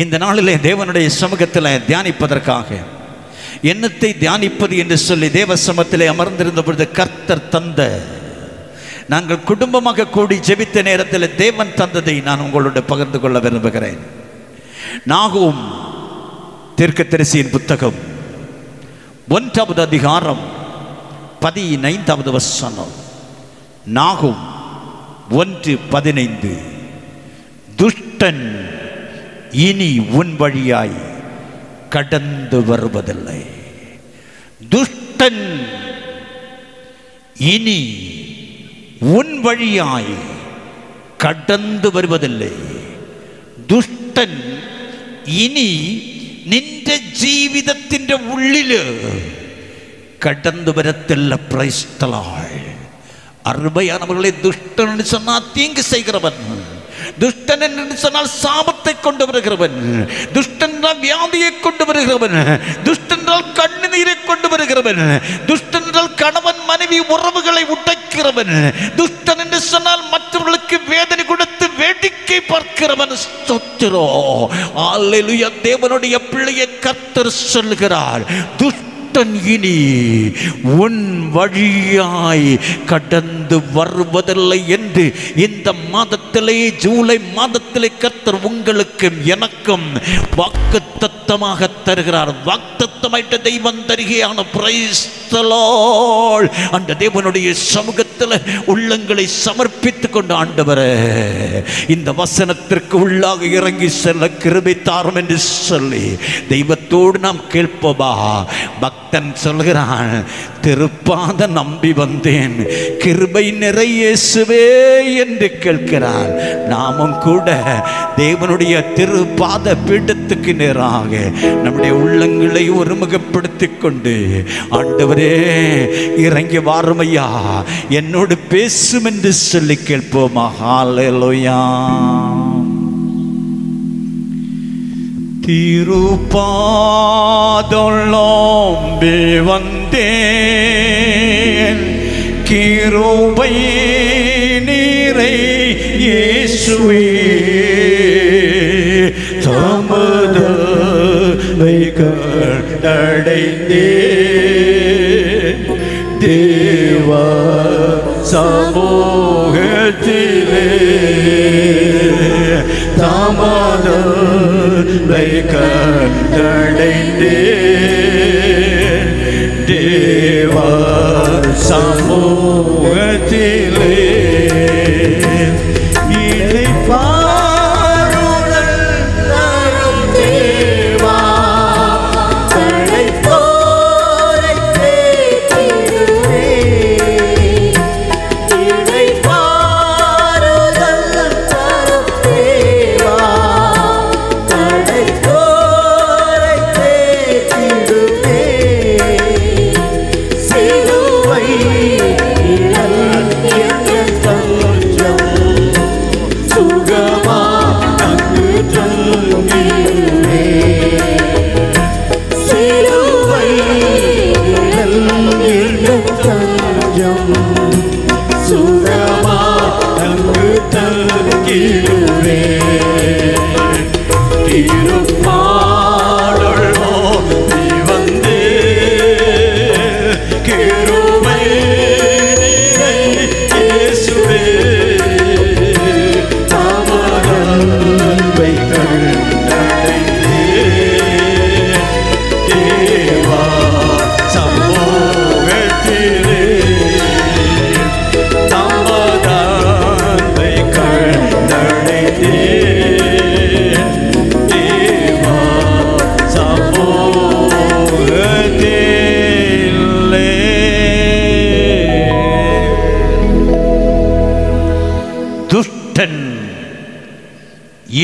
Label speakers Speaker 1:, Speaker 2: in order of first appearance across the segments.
Speaker 1: இந்த நாளிலே தேவனுடைய சமூகத்தில் தியானிப்பதற்காக என்னத்தை தியானிப்பது என்று சொல்லி தேவ சமூகத்திலே அமர்ந்திருந்த பொழுது கர்த்தர் தந்த, நாங்கள் குடும்பமாக கூடி ஜெபித்த நேரத்தில் தேவன் தந்ததை நான் உங்களோட பகிர்ந்து கொள்ள விரும்புகிறேன். நாகூம் தீர்க்கதரிசியின் புத்தகம் 1வது அதிகாரம் 15வது வசனம். நாகூம் 1:15. துஷ்டன் இனி உன் வழியாய் கடந்து வருவதில்லை. துஷ்டன் இனி உன் வழியாய் கடந்து வருவதில்லை. ദുഷ്ടൻ ഇനി നിന്റെ ജീവിതത്തിന്റെ ഉള്ളില് കടന്നു വരത്തില്ല. Praise the Lord. அருமையானவர்களே, துஷ்டன் என்று சொன்னால் தீங்கு செய்கிறவன், துஷ்டன் என்று சொன்னால் சாபத்தை கொண்டு வருகிறவன், துஷ்டன் என்றால் வியாதியை கொண்டு வருகிறவன், துஷ்டன் என்றால் கண்ணீரை கொண்டு வருகிறவன், துஷ்டன் என்றால் கணவன் மனைவி உறவுகளை உடைக்கிறவன், துஷ்டன் என்று சொன்னால் மற்றவர்களுக்கு வேதனை கொடுத்து வேடிக்கை பார்க்கிறவன். ஸ்தோத்திரம், அல்லேலூயா. தேவனுடைய பிள்ளையை கர்த்தர் சொல்கிறார், துஷ்டன் இனி உன் வழியாய் கடந்து வருவதில்லை என்று இந்த மாதத்திலே, ஜூலை மாதத்திலே கர்த்தர் உங்களுக்கும் எனக்கும் வாக்குத்தத்தமாக தருகிறார். வாக்குத்தத்தமாயிட்ட தெய்வம் தருகையான பிரைஸ் தி லார்ட். அந்த தேவனுடைய சமூகத்தில் உள்ளங்களை சமர்ப்பித்துக் கொண்டு, ஆண்டவரே இந்த வசனத்திற்கு உள்ளாக இறங்கி செல்ல கிருபை தாரும் என்று சொல்லி தெய்வத்தோடு நாம் கேட்போமா? பக்தன் சொல்கிறான், திருப்பாத நம்பி வந்தேன், கிருபை நிறை இயேசுவே என்று கேட்கிறான். நாமும் கூட தேவனுடைய திருப்பாத பீடத்துக்கு நேராக நம்முடைய உள்ளங்களை ஒருமுகப்படுத்திக் கொண்டு, ஆண்டவரே இறங்கி வாருமையா, என்னோடு பேசும் என்று சொல்லி கேட்போமா? ஹல்லேலூயா. திருப்பாதொள்ளோம்பி வந்தேன், கிருபை நீரை இயேசுவே, தமது கண்டடைந்தேன் தேவ சமூகத்திலே, தமது கண்டடைந்தேன் தேவ சமூகத்திலே.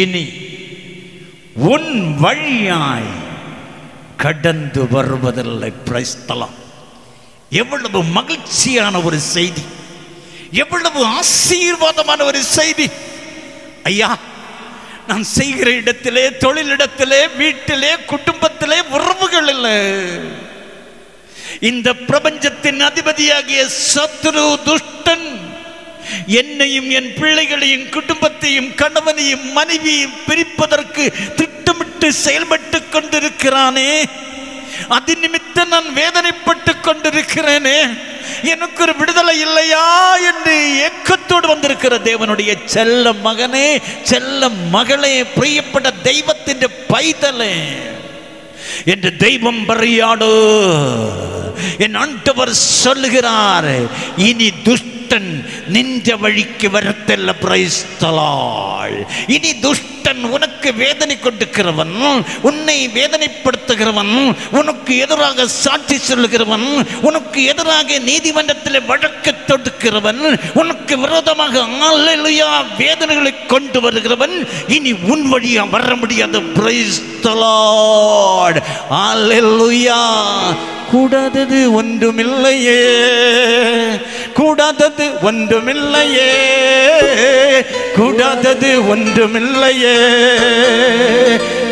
Speaker 1: இனி உன் வழியாய் கடந்து வருவதில்லை. Price the Lord. எவ்வளவு மகிழ்ச்சியான ஒரு செய்தி, எவ்வளவு ஆசீர்வாதமான ஒரு செய்தி. ஐயா, நான் செய்கிற இடத்திலே, தொழிலிடத்திலே, வீட்டிலே, குடும்பத்திலே, உறவுகளில் இந்த பிரபஞ்சத்தின் அதிபதியாகிய சத்ரு துஷ்டன் என்னையும் என் பிள்ளைகளையும் குடும்பத்தையும் கணவனையும் மனைவியையும் பிரிப்பதற்கு திட்டமிட்டு திட்டமிட்டு செயல்பட்டு கொண்டிருக்கிறானே, அது நிமித்தம் நான் வேதனைப்பட்டு கொண்டிருக்கிறேனே, எனக்கு ஒரு விடுதலை இல்லையா என்று ஏக்கத்தோடு வந்திருக்கிற தேவனுடைய செல்ல மகனே, செல்ல மகளே, பிரியப்பட்ட தெய்வத்தின் பைதலே, என்று தெய்வம் பரியாடு. என் ஆண்டவர் சொல்லுகிறார், இனி துஷ்டன் நின்ற வழிக்கு வரத்தல்ல. Price the Lord. இனி துஷ்டன் உனக்கு வேதனை கொடுக்கிறவன், உன்னை வேதனைப்படுத்துகிறவன், உனக்கு எதிராக சாட்சி சொல்லுகிறவன், உனக்கு எதிராக நீதிமன்றத்தில் வழக்கு தொடுக்கிறவன், உனக்கு விரோதமாக அல்லேலூயா வேதனைகளை கொண்டு வருகிறவன் இனி உன் வழியா வர முடியாது. Praise the Lord. அல்லேலூயா. கூடாதது ஒன்றுமில்லையே, கூடாதது ஒன்றுமில்லையே, கூடாதது ஒன்றுமில்லையே,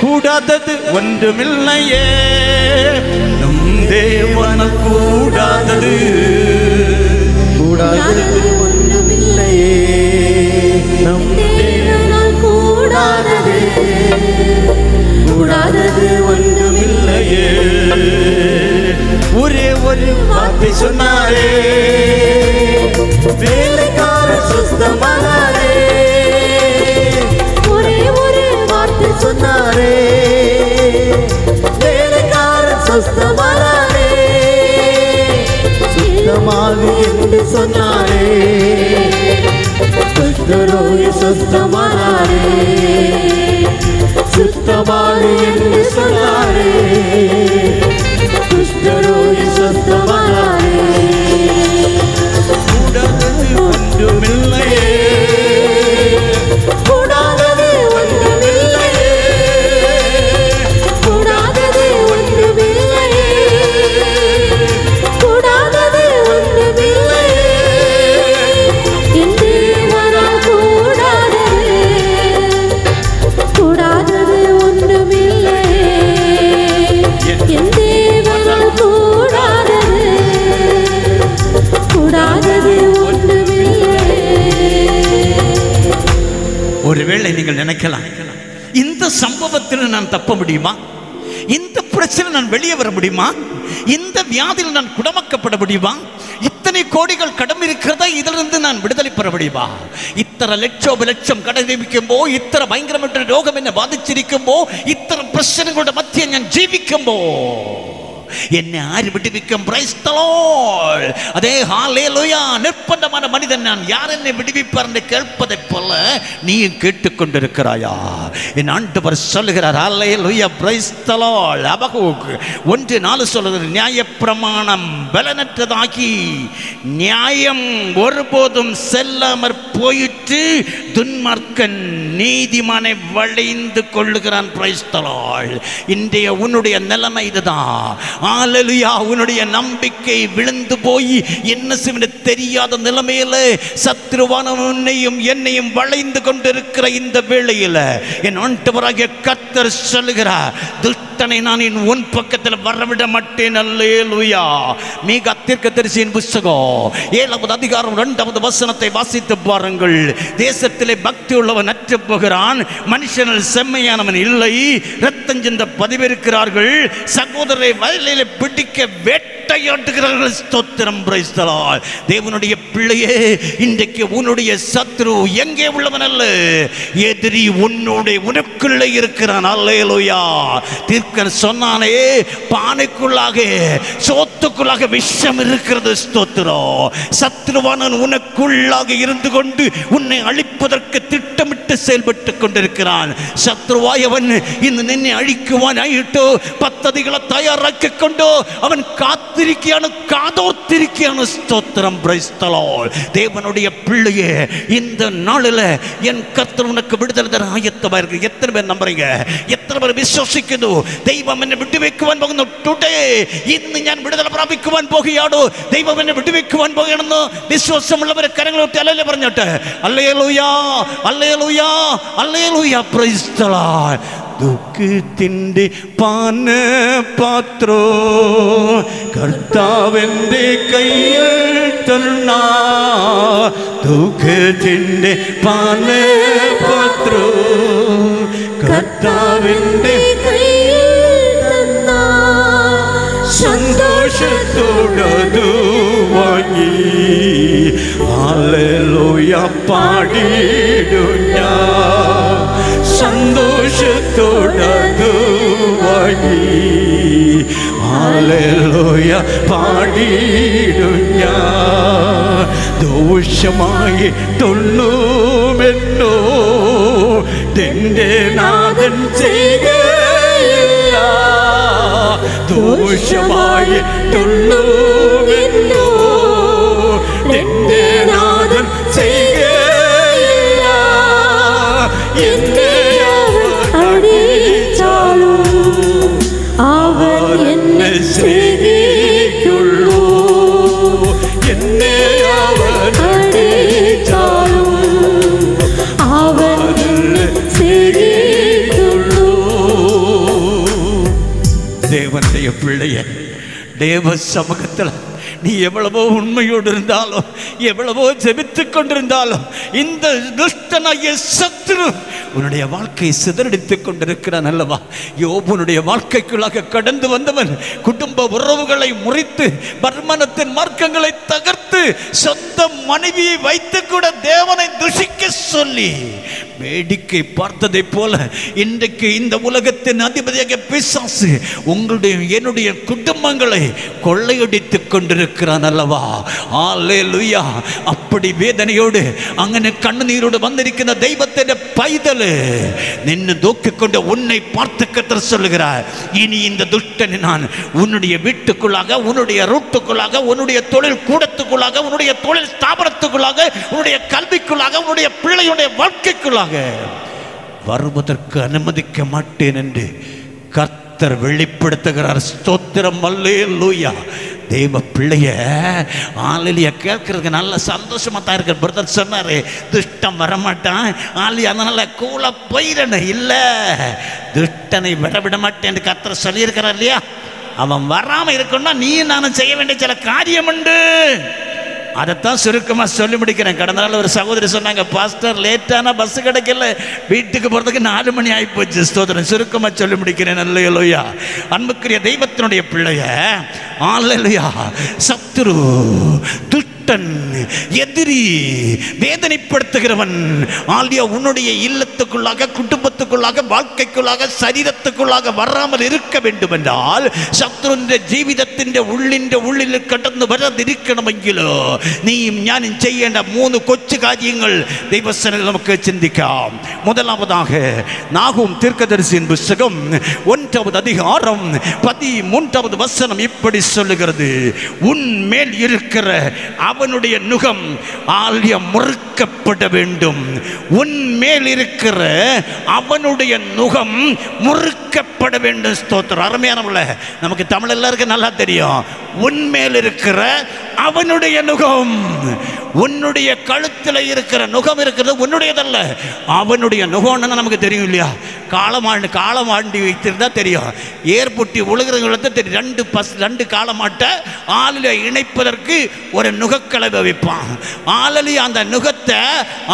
Speaker 1: கூடாதது ஒன்றுமில்லையே, நம் தேவன கூடாதது, கூடாதது ஒன்றுமில்லையே, நம் தேவனால் கூடாதது, கூடாதது ஒன்றுமில்லையே. ஒரே ஒரு வார்த்தை சொன்னாரே, வேலைக்காரர் சுத்தமானாரே. ஒரே ஒரு வார்த்தை சொன்னாரே, வேலைக்காரர் சுத்தமானாரே. சுத்தமாகு என்று சொன்னாரே, குஷ்டரோகி சுத்தமானாரே. சுத்தமாகு என்று சொன்னாரே, குஷ்டரோகி சுத்தமானாரே. கூடாதது ஒன்றுமில்லையே, கூடாதது ஒன்றுமில்லையே, கூடாதது ஒன்றுமில்லையே, கூடாதது ஒன்றுமில்லையே, என் தேவனால் கூடாதது, கூடாதது ஒன்றுமில்லையே, என் தேவனால் கூடாதது, கூடாதது ஒன்றுமில்லையே. ஒருவேளை நீங்கள் நினைக்கலாம், இந்த சம்பவத்தில் நான் தப்ப முடியுமா? இந்த பிரச்சனை நான் வெளியே வர முடியுமா? இந்த வியாதியில் நான் குணமாக்கப்பட முடியுமா? இத்தனை கோடிகள் கடன் இருக்கிறதா, இதிலிருந்து நான் விடுதலை பெற முடியுமா? இத்தனை லட்சம் கடன் ലഭിക്കുമ്പോ, ഇത്ര ഭയങ്കരമായിട്ട് രോഗം എന്നെ ബാധിച്ചിരിക്കുമ്പോ, ഇത്ര പ്രശ്നങ്ങളുടെ മധ്യേ ഞാൻ ജീവിക്കുമ്പോ என்னை ஆறு விடுவிக்கும். Price the Lord. அதே ஹalleluya. நிர்பந்தமான மனிதன் நான், யார் என்னை விடுவிப்பார் என்று கேட்பதைப் போல நீ கேட்டுக்கொண்டிருக்கிறாயா? என் ஆண்டவர் சொல்லுகிறார், ஹalleluya. Price the Lord. அபகூக் 1:4 சொல்லுகிறது, நியாயப்பிரமாணம் பலனற்றதாகி நியாயம் ஒருபோதும் செல்லாமற் போயிற்று, துன்மார்க்கன் நீதிமானை வளைந்து கொள்ளுகிறான். Price the Lord. இன்றைய உன்னுடைய நிலைமை இதுதான். ஹalleluya. உன்னுடைய நம்பிக்கை விழுந்து போய் என்ன செய்வது தெரியாத நிலைமையில சத்ருவானவன் உன்னையும் என்னையும் வளைந்து கொண்டிருக்கிற இந்த வேளையில என் ஆண்டவராகிய கர்த்தர் சொல்லுகிறார், துஷ்டனை நான் உன் பக்கத்தில் வரவிட மாட்டேன். அல்லேலூயா. மீகா தீர்க்கதரிசியின் புத்தகம் 7வது அதிகாரம் 2வது வசனத்தை வாசித்து பாருங்கள். தேசத்திலே பக்தி உள்ளவன் அற்று போகிறான், மனுஷனில் செம்மையானவன் இல்லை, இரத்தம் சிந்த பதிவிருக்கிறார்கள், சகோதரரை வயலிலே பிடிக்க வேட்டையாடுகிறார்கள். ஸ்தோத்திரம். Praise the Lord. தேவனுடைய பிள்ளையே, இன்றைக்கு உன்னுடைய சத்ரு எங்கே உள்ளவன் அல்ல, எதிரி உனக்குள்ளே இருக்கிறான். அல்லேலூயா. தீர்க்கன் சொன்னானே, பானைக்குள்ளாக சோத்துக்குள்ளாக விஷம் இருக்கிறது. ஸ்தோத்திரம். சத்ருவானன் உனக்குள்ளாக இருந்து கொண்டு உன்னை அழிப்பதற்கு திட்டமிட்டு செயல்பட்டு கொண்டிருக்கிறான். சத்ருவாயவன் இந்த நின்னை அழிக்குவான் ஆயிட்டோ, பத்ததிகளை தயாராக்கி கொண்டோ அவன் காத்திருக்கியான, காதோர்த்திருக்கியான. ஸ்தோத்திரம். Praise the Lord. தேவனுடைய பிள்ளையே, இந்த நாளில் என் கர்த்தர் உனக்கு விடுதலை தர ஆயத்தமாக இருக்கு. எத்தனை பேர் நம்புறீங்க? എത്ര പേർ വിശ്വസിക്കുന്നു ദൈവം എന്നെ വിട്ടുവെക്കുവാൻ പോകുന്നു? ടുഡേ, ഇന്ന് ഞാൻ വിടുതല പ്രാപിക്കുവാൻ പോകുകയാണോ? ദൈവം എന്നെ വിട്ടുവെക്കുവാൻ പോകുകയാണെന്ന് വിശ്വാസമുള്ളവരെ കരങ്ങളോട്ട് അല്ലല്ലേ പറഞ്ഞിട്ട് ഹല്ലേലൂയാ, ഹല്ലേലൂയാ, ഹല്ലേലൂയാ, പ്രൈസ് ദി ലോർഡ്. ദുഃഖത്തിൻ്റെ പാനപാത്രോ കർത്താവിൻ്റെ കയ്യിൽ തന്ന, ദുഃഖത്തിൻ്റെ പാനപാത്രോ കർത്താവിൻ്റെ വാങ്ങി ഹല്ലേലൂയ പാടിടും ഞാൻ സന്തോഷത്തോടതു വാങ്ങി ഹല്ലേലൂയ പാടിടും ഞാൻ ദോഷമായി തൊല്ലുമെന്നോ നിന്റെ നാഥൻ ചെയ്യുകയില്ല ദോഷമായി തൊല്ലുമെന്നോ നിന്റെ നാഥൻ ചെയ്യുകയില്ല എന്നെ അടിച്ചാലും അവൻ എന്നെ സ്നേഹിക്കുള്ളൂ എന്നെ അവൻ അടിച്ചാലും അവൻ എന്നെ സ്നേഹിക്കുള്ളൂ. தேவனுடைய பிள்ளைய தேவ சமூகத்தில் நீ எவ்வளவோ உண்மையோடு இருந்தாலும் எவ்வளவோ ஜெபித்துக் கொண்டிருந்தாலும் இந்த துஷ்டனாகிய சத்துரு உன்னுடைய வாழ்க்கையை சிதறடித்துக் கொண்டிருக்கிறான் அல்லவா? யோபுனுடைய வாழ்க்கைக்குள்ளாக கடந்து வந்தவன் குடும்ப உறவுகளை முறித்து பர்மனத்தின் மார்க்கங்களை தகர்த்து சொந்த மனைவியை வைத்து கூட தேவனை துஷிக்க சொல்லி வேடிக்கை பார்த்ததை போல இன்றைக்கு இந்த உலகத்தின் அதிபதியாக பிசாசு உங்களுடைய என்னுடைய குடும்பங்களை கொள்ளையடித்துக் கொண்டிருக்கிறான் அல்லவா? ஹல்லேலூயா. அப்படி வேதனையோடு അങ്ങനെ കണ്ണുനീരോട് വന്നിരിക്കുന്ന ദൈവത്തിന്റെ പൈതല് നിന്നെ നോക്കിക്കൊണ്ട് ഉன்னை பார்த்து கர்த்தர் சொல்லுகிறார், இனி இந்த துஷ்டனை நான் உன்னுடைய வீட்டுக்குள்ளாக உன்னுடைய ரூட்டுக்குள்ளாக உன்னுடைய தொழில் கூடத்துக்குள்ளாக உன்னுடைய தொழில் ஸ்தாபனத்துக்குள்ளாக உன்னுடைய கல்விக்குள்ளாக உன்னுடைய பிள்ளையுடைய வாழ்க்கைக்குள்ளாக வருவதற்கு அனுமதிக்க மாட்டேன் என்று கர்த்தர் வெளிப்படுத்துகிறார். ஸ்தோத்திரம், அல்லேலூயா. தேவ பிள்ளைய ஆலிலியா கேட்கறதுக்கு நல்ல சந்தோஷமா தான் இருக்கு. பிரதர் சொன்னாரு, துஷ்டம் வரமாட்டான் ஆலியா, அதனால கூல போயிடணும். இல்ல, துஷ்டனை விட மாட்டேன் கர்த்தர் சொல்லியிருக்கிறார் இல்லையா? அவன் வராம இருக்கணும்னா நீ நானும் செய்ய வேண்டிய சில காரியம் உண்டு. அதைத்தான் சுருக்கமாக சொல்லி முடிக்கிறேன். கடந்த நாள் ஒரு சகோதரி சொன்னாங்க, பாஸ்டர் லேட்டான பஸ் கிடைக்கல, வீட்டுக்கு போகிறதுக்கு 4 மணி ஆகிப்போச்சு. ஸ்தோத்திரம். சுருக்கமாக சொல்லி முடிக்கிறேன். அல்லேலூயா. அன்புக்குரிய தெய்வத்தினுடைய பிள்ளைய அல்லேலூயா. சத்துரு, துஷ்டன், எதிரி, வேதனைப்படுத்துகிறவன் ஆலியா உன்னுடைய இல்லத்துக்குள்ளாக குடும்பத்துக்குள்ளாக வாழ்க்கைக்குள்ளாக சரீரத்துக்குள்ளாக வராமல் இருக்க வேண்டும் என்றால் சத்துருவிന്റെ ജീവിതത്തിന്റെ ഉള്ളിൽ കടന്നു വരാതിരിക്കണമെങ്കിലോ നീയും ഞാനും ചെയ്യേണ്ട 3 കൊച്ചു കാര്യങ്ങൾ ദൈവസന്നിധിയിൽ നമുക്ക് ചിന്തിക്കാം. முதலாவதாக நாகூம் தீர்க்கதரிசியின் புத்தகம் 1வது அதிகாரம் 13வது வசனம் இப்படி சொல்லுகிறது, உன்மேல் இருக்கிற அவனுடைய நுகம் ஆலியா முறுக்கப்பட வேண்டும். உன்மேல் இருக்கிற அவனுடைய நுகம் முறுக்கப்பட வேண்டும். ஸ்தோத்திரம். அருமையானவர்களே, நமக்கு தமிழ் எல்லாருக்கும் நல்லா தெரியும். உன்மேல் இருக்கிற அவனுடைய நுகம், உன்னுடைய கழுத்தில் இருக்கிற நுகம் இருக்கிறது உன்னுடையதல்ல, அவனுடைய நுகம்னு நமக்கு தெரியும் இல்லையா? காளமாண்டி வைத்திருந்தா தெரியும். ஏற்புட்டி உலகிறவங்களுக்கு தெரியும். 2 காளமாட்டை ஆளில் இணைப்பதற்கு ஒரு நுகக்கலவை வைப்பான். ஆளலி அந்த நுகத்தை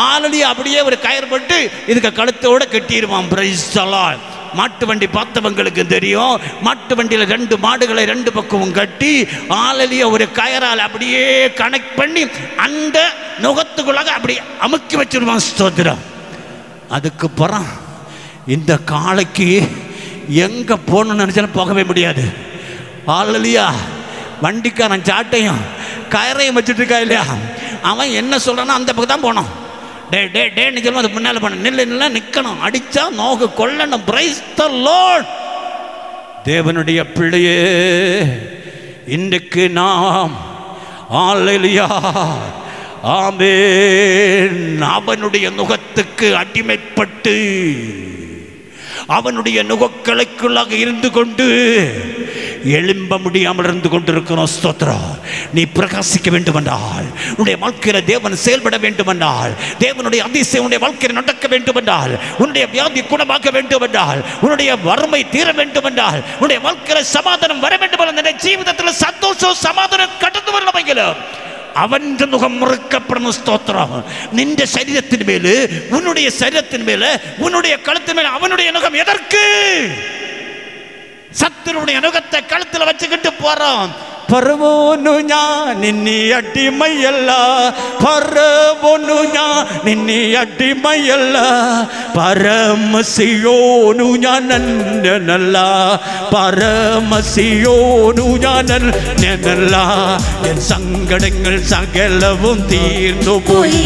Speaker 1: ஆளலி அப்படியே ஒரு கயிறு போட்டு இதுக்கு கழுத்தோட கட்டிடுவான். Price the Lord. மாட்டு வண்டி பார்த்தவங்களுக்கு தெரியும். மாட்டு வண்டியில் 2 மாடுகளை 2 பக்கமும் கட்டி ஆளலிய ஒரு கயரால் அப்படியே கனெக்ட் பண்ணி அந்த நுகத்துக்குள்ளாக அப்படி அமுக்கி வச்சிருவான். ஸ்தோத்திரம். அதுக்கு புறம் இந்த காளைக்கு எங்க போகணும்னு நினைச்சாலும் போகவே முடியாது. ஆளலியா வண்டிக்காரன் சாட்டையும் கயரையும் வச்சுட்டு இருக்கா இல்லையா? அவன் என்ன சொல்றானோ அந்த பக்கம் தான் போனோம். டேன்னு சொல்லுவோம், அது முன்னால் பண்ண நில்ல நிற்கணும், அடித்தா நோக்கு கொல்லணும். Price the Lord. தேவனுடைய பிள்ளையே, இன்றைக்கு நாம் அல்லேலூயா ஆமென் அவனுடைய நுகத்துக்கு அடிமைப்பட்டு அவனுடைய நுகக்கலைக்குள்ளாக இருந்து கொண்டு எழும்ப முடியாமல் இருந்து கொண்டிருக்கிறோம். ஸ்தோத்திரம். நீ பிரகாசிக்க வேண்டும் என்றால், உன்னுடைய வாழ்க்கையில் தேவன் செயல்பட வேண்டும் என்றால், தேவனுடைய அதிசயம் உன்னுடைய வாழ்க்கையில் நடக்க வேண்டும் என்றால், உன்னுடைய வியாதி குணமாக்க வேண்டும் என்றால், உன்னுடைய வறுமை தீர வேண்டும் என்றால், உன்னுடைய வாழ்க்கையில் சமாதானம் வர வேண்டும் என்றால், ஜீவிதத்தில் சந்தோஷம் சமாதானம் கடந்து வரണമെങ്കിലും അവന്റെ മുഖം മുറുക്കപ്പെടണം. സ്തോത്രം. നിന്റെ ശരീരത്തിന് മേല്, ഉன்னுடைய ശരീരത്തിന് മേല്, ഉன்னுடைய കഴുത്തിന് മേല് അവനുடைய മുഖം எதற்கு? சத்துருடைய நுகத்தை கழுத்தில் வச்சுக்கிட்டு போறோம். പറവോനു ഞാൻ നിന്നെ അടിമയല്ല, പറവോനു ഞാൻ നിന്നെ അടിമയല്ല, പരമസിയോനു ഞാൻ അന്യനല്ല, പരമസിയോനു ഞാൻ അന്യനല്ല. എൻ സങ്കടങ്ങൾ സകലവും തീർന്നു പോയി,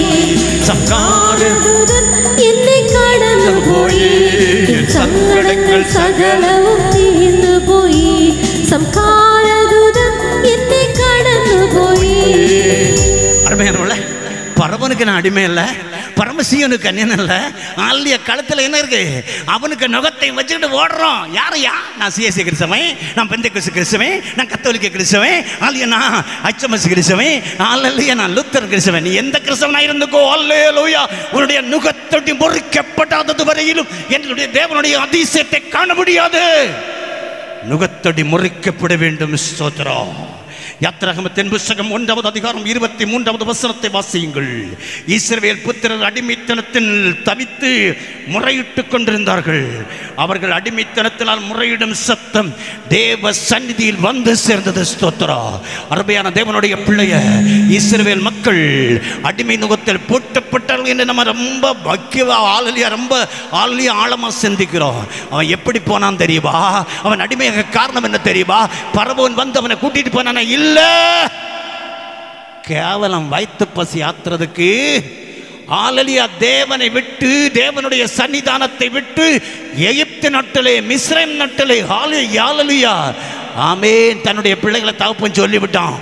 Speaker 1: സംഹാരദൂതൻ എന്നെ കടന്നു പോയി, സങ്കടങ്ങൾ സകലവും തീർന്നു പോയി, സംഹാരദൂതൻ എന്നെ കടന്നു പോയി. அருமையானவர்களே, பரவனுக்கு நான் அடிமை இல்லை, பரமசிவனுக்கு அந்நியன் இல்லை. ஆல்லிய களத்தில் என்ன இருக்கு? அவனுக்கு நுகத்தை வச்சுக்கிட்டு ஓடுறோம். யாரையா? நான் சிஎஸ்சி கிறிஸ்தவன், நான் பெந்தேகோஸ்து கிறிஸ்தவன், நான் கத்தோலிக்க கிறிஸ்தவன், ஆல்லிய நான் HMS கிறிஸ்தவன், ஆல்லிய நான் லூத்தர் கிறிஸ்தவன். நீ எந்த கிறிஸ்தவனா இருந்துக்கோ, அல்லேலூயா. உன்னுடைய நுகத்தொட்டி முறிக்கப்படாதது வரையிலும் என்னுடைய தேவனுடைய அதிசயத்தை காண முடியாது. நுகத்தொடி முறிக்கப்பட வேண்டும். ஸ்தோத்திரம். யாத்திராகமத்தின் புத்தகம் 1வது அதிகாரம் 23வது வசனத்தை வாசியுங்கள். இஸ்ரவேல் புத்திரர் அடிமைத்தனத்தில் தவித்து முறையிட்டுக் கொண்டிருந்தார்கள். அவர்கள் அடிமைத்தனத்தினால் முறையிடும் சத்தம் தேவ சந்நிதியில் வந்து சேர்ந்தது. ஸ்தோத்திரா. அருமையான தேவனுடைய பிள்ளைய இஸ்ரவேல் மக்கள் அடிமை நுகத்தில் பூட்டப்பட்டார்கள் என்று நம்ம ரொம்ப ஆழமா சிந்திக்கிறோம். அவன் எப்படி போனான் தெரியுமா? அவன் அடிமையாக காரணம் என்ன தெரியுமா? பரவோன் வந்து அவனை கூட்டிட்டு போனான இல்ல, கேவலம் வயிற்று பசி ஆத்துறதுக்கு. ஆலலியா தேவனை விட்டு, தேவனுடைய சன்னிதானத்தை விட்டு எகிப்து நாட்டிலே, மிஸ்ரைம் நாட்டிலே, ஹalleluya ஆமென், தன்னுடைய பிள்ளைகளை தகப்பன் சொல்லிவிட்டான்.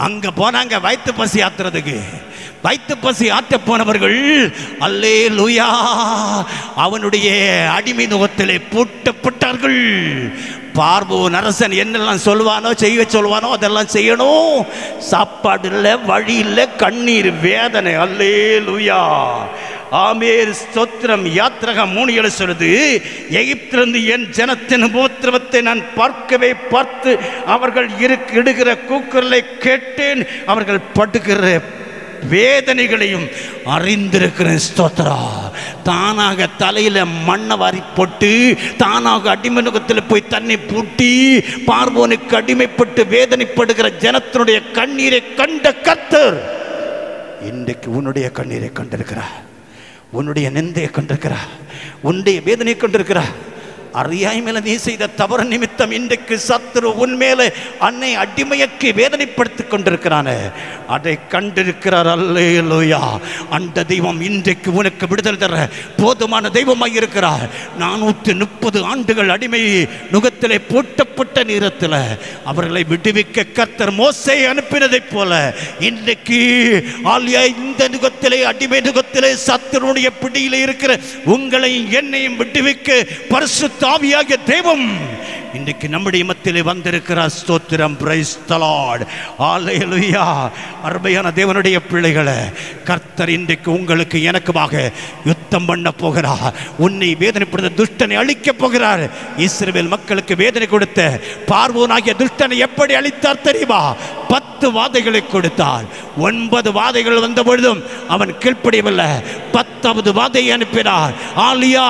Speaker 1: அங்க போனாங்க வயிற்று பசி ஆத்துறதுக்கு. வயிற்று பசி ஆற்ற போனவர்கள் அல்லேலூயா அவனுடைய அடிமை நுகத்திலே பூட்டப்பட்டார்கள். பார்வோன் அரசன் என்னெல்லாம் சொல்வானோ செய்ய சொல்வானோ அதெல்லாம் செய்யணும். சாப்பாடு இல்லை, வழி இல்லை, கண்ணீர், வேதனை. அல்லேலூயா ஆமென், ஸ்தோத்திரம். யாத்திராகமம் 3:7 சொல்லுது, எகிப்திலிருந்து என் ஜனத்தின் உபத்திரவத்தை நான் பார்த்து அவர்கள் இடுகிற கூக்குரலை கேட்டேன், அவர்கள் படுகிற வேதனைகளையும் அறிந்திருக்கிறேன். ஸ்தோத்திரா. தானாக தலையில மண்ணை வாரி போட்டு, தானாக அடிமை நுகத்தில் போய் தண்ணி பூட்டி பார்வோனுக்கு அடிமைப்பட்டு வேதனைப்படுகிற ஜனத்தினுடைய கண்ணீரை கண்ட கர்த்தர் இன்றைக்கு உன்னுடைய கண்ணீரை கண்டிருக்கிறார், உன்னுடைய நிந்தையை கண்டிருக்கிறார், உன்னுடைய வேதனையை கண்டிருக்கிறார். அறியாமையில நீ செய்த தவறு நிமித்தம் இன்றைக்கு சத்துரு உன் மேலே அன்னை அடிமையக்கு வேதனைப்படுத்திக் கொண்டிருக்கிறானே, அதை கண்டிருக்கிறார். அல்லேலூயா. அந்த தெய்வம் இன்றைக்கு உனக்கு விடுதலை தர போதுமான தெய்வமாய் இருக்கிறார். 430 ஆண்டுகள் அடிமை நுகத்திலே பூட்டப்பட்ட நேரத்தில் அவர்களை விடுவிக்க கர்த்தர் மோசேயை அனுப்பினதைப் போல இன்றைக்கு ஆலியா இந்த நுகத்திலே, அடிமை நுகத்திலே சத்துருடைய பிடியிலே இருக்கிற உங்களையும் என்னையும் விடுவிக்க பரிசுத்த ஆவியாகிய தெய்வம் இன்றைக்கு நம்முடைய மத்தியிலே வந்திருக்கிறார். ஸ்தோத்திரம். Praise the Lord. ஹalleluya. அருமையான தேவனுடைய பிள்ளைகளே, கர்த்தர் இன்றைக்கு உங்களுக்கு எனக்குமாக யுத்தம் பண்ண போகிறார். உன்னை வேதனைப்படுத்த துஷ்டனை அழிக்க போகிறார். இஸ்ரவேல் மக்களுக்கு வேதனை கொடுத்த பார்வோனாகிய துஷ்டனை எப்படி அழித்தார் தெரியுமா? 10 வாதைகளை கொடுத்தார். 9 வாதைகள் வந்த பொழுதும் அவன் கீழ்ப்படியவில்லை. 10வது வாதையை அனுப்பினார். ஆலியா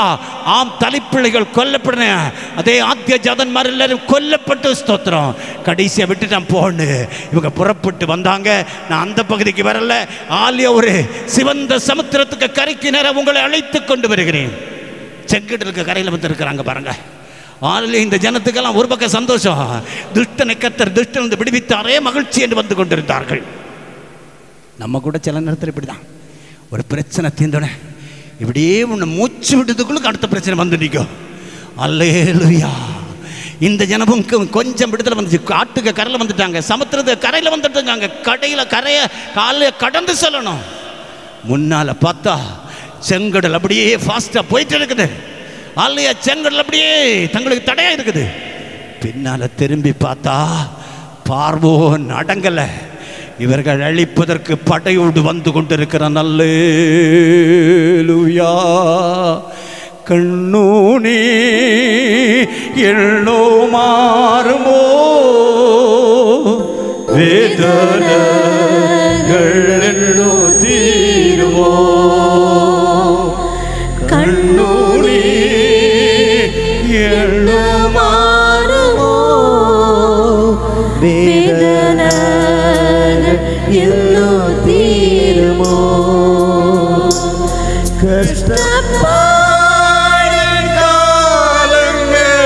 Speaker 1: ஆம் தலைப்பிள்ளைகள் கொல்லப்படின அதே ஆத்திய ஜாதன்மார் எல்லாரும் கொல்லப்பட்டு. ஸ்தோத்திரம். கடைசியை விட்டு நான் போன்னு இவங்க புறப்பட்டு வந்தாங்க. நான் அந்த பகுதிக்கு வரல. ஆலியா ஒரு சிவந்த சமுத்திரத்துக்கு கரைக்கு நேரம் உங்களை அழைத்து கொண்டு வருகிறேன். செங்கடலுக்கு கரையில் வந்து இருக்கிறாங்க பாருங்க. ஆலியா இந்த ஜனத்துக்கெல்லாம் ஒரு பக்கம் சந்தோஷம், துஷ்டனை கர்த்தர் துஷ்டன் விடுவித்தாரே மகிழ்ச்சி என்று வந்து கொண்டிருந்தார்கள். நம்ம கூட சில நேரத்தில் இப்படிதான் ஒரு பிரச்சனை தீர்ந்தோடனே இப்படியே உன்னை மூச்சு விடுறதுக்குள்ள அடுத்த பிரச்சனை வந்து நிற்கும். அல்லேலூயா. இந்த ஜனமும் கொஞ்சம் விடுதலை வந்துச்சு. காட்டுக்கு கரையில் வந்துட்டாங்க, சமுத்திரத்துக்கு கரையில் வந்துட்டாங்க. கரையை காலையில் கடந்து செல்லணும். முன்னால பார்த்தா செங்கடல் அப்படியே ஃபாஸ்டா போயிட்டு இருக்குது. ஆலியா செங்கடல் அப்படியே தங்களுக்கு தடையா இருக்குது. பின்னால திரும்பி பார்த்தா பார்வோன் அடங்கல. இவர்கள் அழிப்பதற்கு படையோடு வந்து கொண்டிருக்கிற. நல்லேலூயா. கண்ணூனே எள்ளோ மாறுமோ, வேதனைகள் எள்ளோ தீருமோ, கண்ணூனே எள்ளோ மாறுமோ, வேதனை
Speaker 2: எல்லாம் தீருமோ கஷ்டப்பாடும் காலங்களில்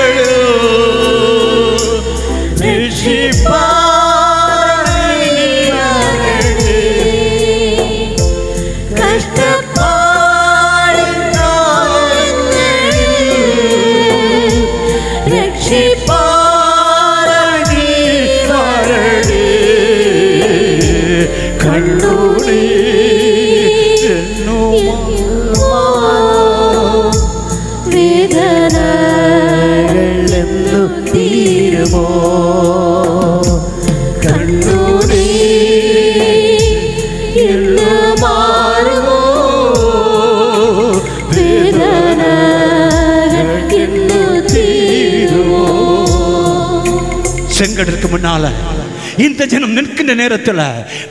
Speaker 2: தீருமோ கண்ணூரே என்ன மாறுமோ வேதனைகள் என்ன தீருமோ.
Speaker 1: செங்கடலுக்கு முன்னால இந்த ஜனம் நிற்கின்ற நேரத்தில்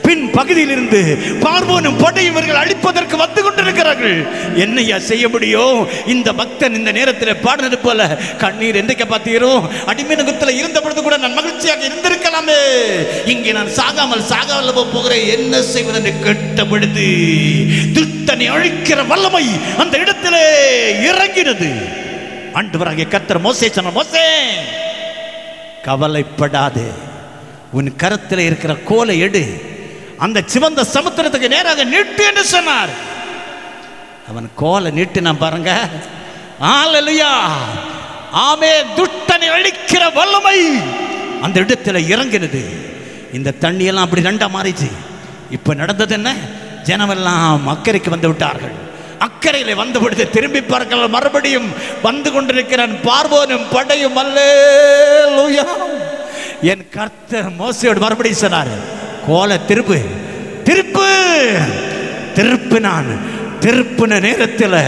Speaker 1: பின் பகுதியிலிருந்து பார்வோனும் படையும் இவர்கள் அழிப்பதற்கு வந்து கொண்டிருக்கிறார்கள். என்னையா செய்ய முடியும்? இந்த பக்தன் இந்த நேரத்தில் பாடுனது போல கண்ணீர் என்றைக்கு பார்த்தீரோ அடிமீனகத்தில் இருந்த பொழுது கூட நான் மகிழ்ச்சியாக இருந்திருக்கலாமே, இங்கே நான் சாகாமல் போகிறேன், என்ன செய்வது என்று கேட்ட பொழுது துர்த்தனை அழிக்கிற வல்லமை அந்த இடத்திலே இறங்கினது. ஆண்டவராகிய கர்த்தர் மோசே சொன்னார், மோசே கவலைப்படாதே, உன் கரத்தில் இருக்கிற கோலை எடு, அந்த சிவந்த சமுத்திரத்துக்கு நேராக நீட்டு என்று சொன்னார். அவன் கோலை நீட்டினான் பாருங்க. ஹல்லேலூயா, ஆமென். துஷ்டனை அழிக்கிற வல்லமை அந்த இடத்துல இறங்கினது. இந்த தண்ணியெல்லாம் அப்படி ரெண்டா மாறிச்சு. இப்ப நடந்தது என்ன? ஜனமெல்லாம் அக்கறைக்கு வந்து விட்டார்கள். அக்கறையில் வந்து விடுத்து திரும்பி பார்க்க மறுபடியும் வந்து கொண்டிருக்கிறான் பார்வோனும் படையும். அல்லேலூயா. என் கர்த்தர் மோசேயோடு மறுபடியும் சொன்னார், கோலை திருப்பு திருப்பு திருப்பு. நான் திருப்பின நேரத்தில்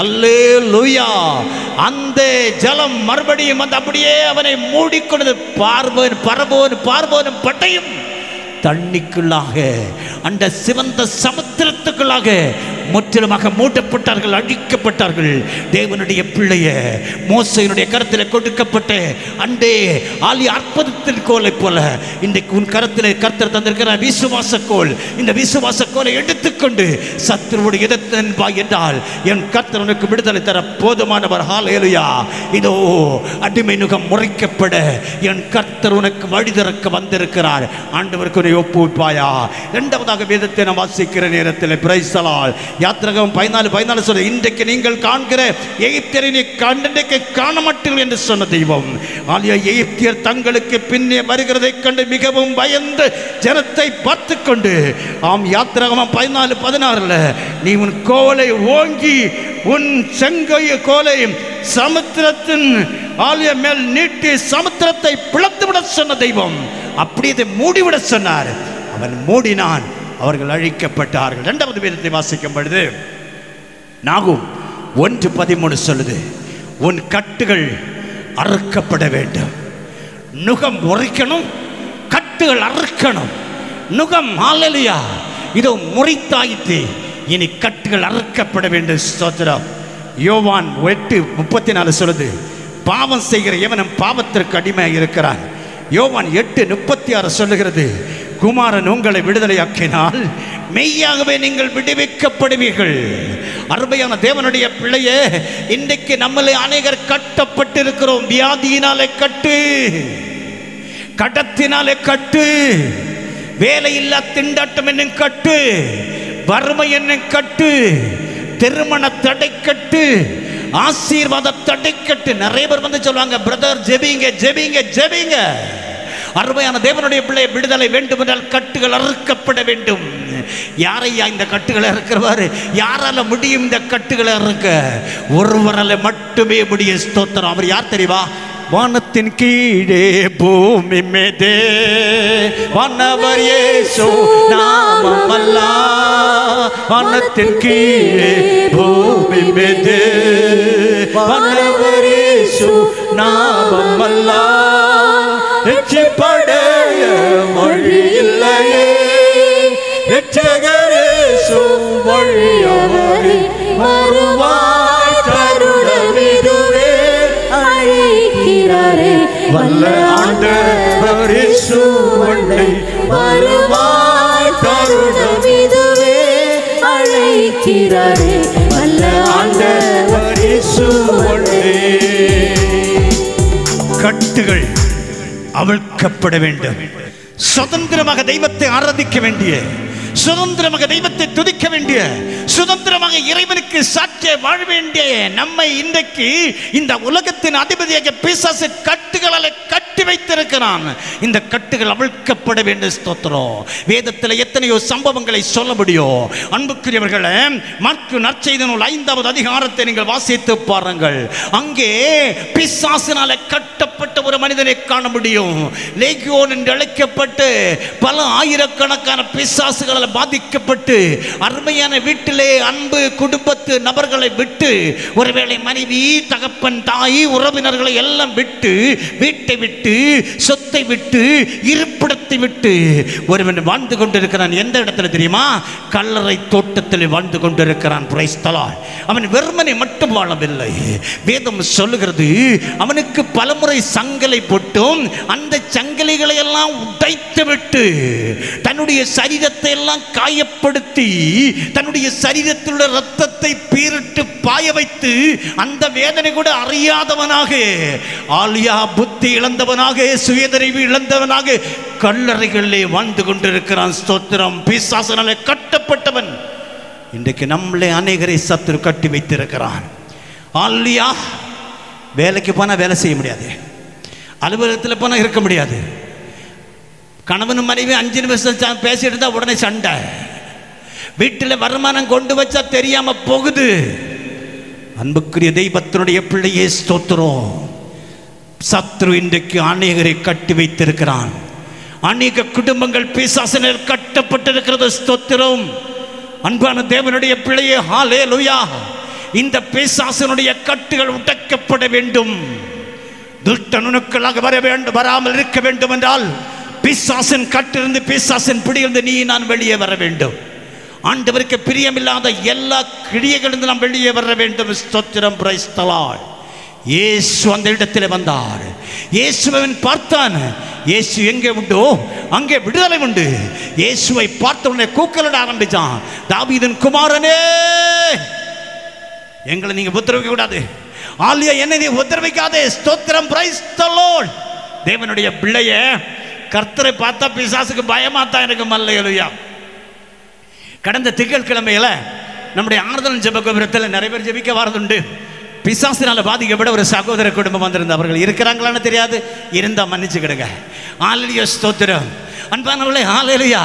Speaker 1: அல்லேலூயா அந்த ஜலம் மறுபடியும் வந்து அப்படியே அவனை மூடிக்கொண்டது. பார்வோனும் படையும் தண்ணிக்குள்ளாக அந்த சிவந்த சமுத்திரத்துக்குள்ளாக முற்றிலுமாக மூட்டப்பட்டார்கள், அழிக்கப்பட்டார்கள். தேவனுடைய பிள்ளைய மோசேயினுடைய கரத்தில் கொடுக்கப்பட்ட அண்டே ஆலி அற்புதத்தின் கோலை போல இன்றைக்கு உன் கரத்தில் கர்த்தர் தந்திருக்கிற விசுவாச கோல். இந்த விசுவாச கோலை எடுத்துக்கொண்டு சத்துருவோடு எதிர்த்தா என்றால் என் கர்த்தர் உனக்கு விடுதலை தர போதுமானவர். ஹல்லேலூயா. இதோ அடிமை நுகம் முறைக்கப்பட என் கர்த்தர் உனக்கு வழி திறக்க வந்திருக்கிறார். ஆண்டவருக்கு ஒப்புவிப்பாயா? இரண்டாவதாக வேதத்தை நாம் வாசிக்கிற நேரத்தில் பிரைஸ் தி லார்ட். யாத்திராகமம் 14:14 சொல்றது, இன்றைக்கு நீங்கள் காண்கிற எகிப்தியரை நீ கண்டனைக்கு காண மாட்டீர்கள் என்று சொன்ன தெய்வம். ஆலியா எகிப்தியர் தங்களுக்கு பின்னே வருகிறதை கண்டு மிகவும் பயந்து ஜனத்தை பார்த்து கொண்டு, ஆம் யாத்திராகமம் 14:16 நீ உன் கோலை ஓங்கி உன் செங்கைய கோலை சமுத்திரத்தின் ஆலியா மேல் நீட்டி சமுத்திரத்தை பிளந்துவிட சொன்ன தெய்வம் அப்படியே மூடிவிட சொன்னார். அவன் மூடினான், அவர்கள் அழிக்கப்பட்டார்கள். இரண்டாவது வேதத்தை வாசிக்கும் பொழுது நாகும் 1:13 சொல்லுது, உன் கட்டுகள் அறுக்கப்பட வேண்டும். நுகம் உரைக்கணும், கட்டுகள் அறுக்கணும். நுகம் ஹல்லேலூயா இதோ முறித்தாயிற்று, இனி கட்டுகள் அறுக்கப்பட வேண்டும். ஸ்தோத்திரம். யோவான் 8:34 சொல்லுது, பாவம் செய்கிற எவனும் பாவத்திற்கு அடிமையாக இருக்கிறான். யோவான் 8:36 சொல்லுகிறது, குமாரன் உங்களை விடுதலையாக்கினால் மெய்யாகவே நீங்கள் விடுவிக்கப்படுவீர்கள். அருமையான தேவனுடைய பிள்ளையே, இன்றைக்கு நம்மளே அநேகர் கட்டப்பட்டிருக்கிறோம். வியாதியினாலே கட்டு, கடத்தினாலே கட்டு, வேலையில்லா திண்டாட்டம் என்னும் கட்டு, வறுமை என்னும் கட்டு, திருமண தடை கட்டு, ஆசீர்வாத தடை கட்டு. நிறைய பேர் வந்து சொல்லுவாங்க, பிரதர் ஜெபிங்க ஜெபிங்க ஜெபிங்க. அருமையான தேவனுடைய பிள்ளை, விடுதலை வேண்டும் என்றால் கட்டுகள் அறுக்கப்பட வேண்டும். யாரையா இந்த கட்டுகளை அறுக்கிறவாரு? யாரால முடியும் இந்த கட்டுகளை அறுக்க? ஒருவரால மட்டுமே முடியும். ஸ்தோத்திரம். அவர் யார் தெரியுமா? வானத்தின் கீழே பூமி மேதே வானவர் இயேசு நாமம் அல்லாஹ். வானத்தின் கீழே பூமி மேதே வானவர் இயேசு நாமம் அல்லாஹ். ரட்சிப்படைய மொழி இல்லையே, ரட்சகர் இயேசு வழியவரே, வருவாய் தருணமிதுவே,
Speaker 2: அழைக்கிறாரே
Speaker 1: வல்ல ஆண்டவர் இயேசு வண்டை வருவாய்
Speaker 2: இருக்கிறாரே நல்ல ஆண்டவர் இயேசு ஒன்றே.
Speaker 1: கட்டுகள் அவிழ்க்கப்பட வேண்டும். சுதந்திரமாக தெய்வத்தை ஆராதிக்க வேண்டிய, சுதந்திரமாக தெய்வத்தை துதிக்க வேண்டிய, சுதந்திரமாக இறைவனுக்கு சாட்சிய வாழ வேண்டிய நம்மை இன்றைக்கு இந்த உலகத்தின் அதிபதியாக பிசாசு கட்டுகளால் கட்டி வைத்திருக்கிறான். இந்த கட்டுகள் அவிழ்க்கப்பட வேண்டிய. ஸ்தோத்திரம். வேதத்தில் எத்தனையோ சம்பவங்களை சொல்ல முடியும். அன்புக்குரியவர்களே, மாற்கு நற்செய்தி நூல் 5வது அதிகாரத்தை நீங்கள் வாசித்து பாருங்கள். அங்கே பிசாசினால கட்டப்பட்ட ஒரு மனிதனை காண முடியும். லேகியோன் என்று அழைக்கப்பட்டு பல ஆயிரக்கணக்கான பிசாசுகள் பாதிக்கப்பட்டு அருமையான வீட்டிலே அன்பு குடும்பத்து நபர்களை விட்டு, ஒருவேளை மனைவி தகப்பன் தாய் உறவினர்களை எல்லாம் விட்டு, வீட்டை விட்டு, சொத்தை விட்டு, இருப்பிடத்தை விட்டு ஒருவன் வாழ்ந்து கொண்டிருக்கிறான். எந்த இடத்துல தெரியுமா? கல்லறை தோட்டத்தில் வாழ்ந்து கொண்டிருக்கிறான். Price the Lord. அவன் வெறுமனை மட்டும் வாழவில்லை. வேதம் சொல்லுகிறது, அவனுக்கு பலமுறை சங்கலை போட்டும் அந்த சங்கலைகளை எல்லாம் உடைத்து விட்டு தன்னுடைய சரீரத்தை எல்லாம் காயப்படுத்தி தன்னுடைய சரீரத்தில் உள்ள ரத்தத்தை பீரிட்டு பாய வைத்து அந்த வேதனை கூட அறியாதவனாக, ஆலியா புத்தி இழந்தவனாக, சுயதறிவு இழந்தவனாக கல்லறைகளிலே வாழ்ந்து கொண்டிருக்கிறான். ஸ்தோத்திரம். பிசாசினாலே கட்டப்பட்டவன். இன்றைக்கு நம்மளே அநேகரை சத்துரு கட்டி வைத்திருக்கிறான். ஆலியா வேலைக்கு போனால் வேலை செய்ய முடியாது, அலுவலகத்தில் போனால் இருக்க முடியாது, கணவன் மனைவி 5 நிமிஷம் பேசிட்டு இருந்தா உடனே சண்டை, வீட்டில் வருமானம் கொண்டு வச்சா தெரியாம போகுது. அன்புக்குரிய தெய்வத்தினுடைய பிள்ளையே ஸ்தோத்திரம். சத்ரு இன்றைக்கு அநேகரை கட்டி வைத்திருக்கிறான். அநேக குடும்பங்கள் பிசாசினால் கட்டப்பட்டிருக்கிறது. ஸ்தோத்திரம். அன்பான தேவனுடைய பிள்ளையே, ஹல்லேலூயா. இந்த பிசாசினுடைய கட்டுகள் உடைக்கப்பட வேண்டும். துஷ்ட நுணுக்களாக வராமல் இருக்க வேண்டும் என்றால் பிசாசின் கட்டிலிருந்து, பிசாசின் பிடியிலிருந்து நீ நான் வெளியே வர வேண்டும். ஆண்டவருக்கு பிரியமில்லாத எல்லா கிரியைகளிலிருந்து நாம் வெளியே வர வேண்டும். ஸ்தோத்திரம். Praise the Lord. இயேசு அந்த இடத்திலே வந்தார். இயேசுவை பார்த்தான். இயேசு எங்கே உண்டோ அங்கே விடுதலை உண்டு. இயேசுவை பார்த்த உடனே கூக்கலிட ஆரம்பிச்சான், தாவீதின் குமாரனே, எங்களை நீங்க உத்தரவிக்க கூடாது. ஆலியா, என்னை நீ உத்தரவிக்காதே. ஸ்தோத்திரம். Praise the Lord. தேவனுடைய பிள்ளைய, கர்த்தரை பார்த்தா பிசாசுக்கு பயமாத்தான் எனக்கு. மல்லையா. கடந்த திங்கட்கிழமையில நம்முடைய ஆறுதல் ஜெப கோபுரத்தில் நிறைய பேர் ஜெபிக்க வரதுண்டு. பிசாசினால பாதிக்கப்பட ஒரு சகோதர குடும்பம் வந்திருந்த அவர்கள் இருக்கிறாங்களான்னு தெரியாது, இருந்தா மன்னிச்சுக்கிடுங்க. ஹல்லேலூயா. ஸ்தோத்திரம். அன்பானவர்களே, ஹல்லேலூயா.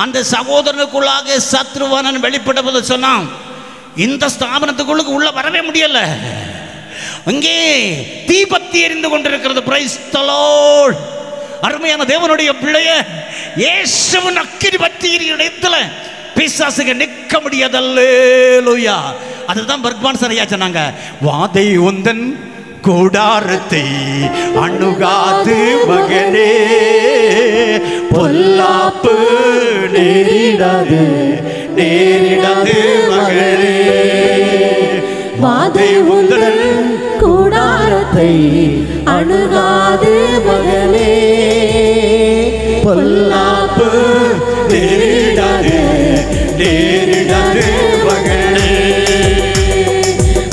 Speaker 1: அந்த சகோதரனுக்குள்ளாக சத்ருவானன் வெளிப்பட்ட போது சொன்னான், இந்த ஸ்தாபனத்துக்குள்ளுக்கு உள்ள வரவே முடியல, அங்கே தீபத்தி எரிந்து கொண்டிருக்கிறது. Price the Lord. அருமையான தேவனுடைய பிள்ளைய, இயேசுவின் அக்கினி பற்றி இடத்துல பிசாசுக்கு நிற்க முடியாது. அல்லேலூயா. அதுதான் பர்க்மான் சரியா சொன்னாங்க, வாதை உந்தன் கூடாரத்தை அணுகாது மகனே, பொல்லாப்பு நேரிடாது நேரிடாது மகனே,
Speaker 2: வாதை உந்தன் கூடாரத்தை அணுகாது மகனே, பொல்லாப்பு
Speaker 1: நேரிடாது நேரிடாது மகனே,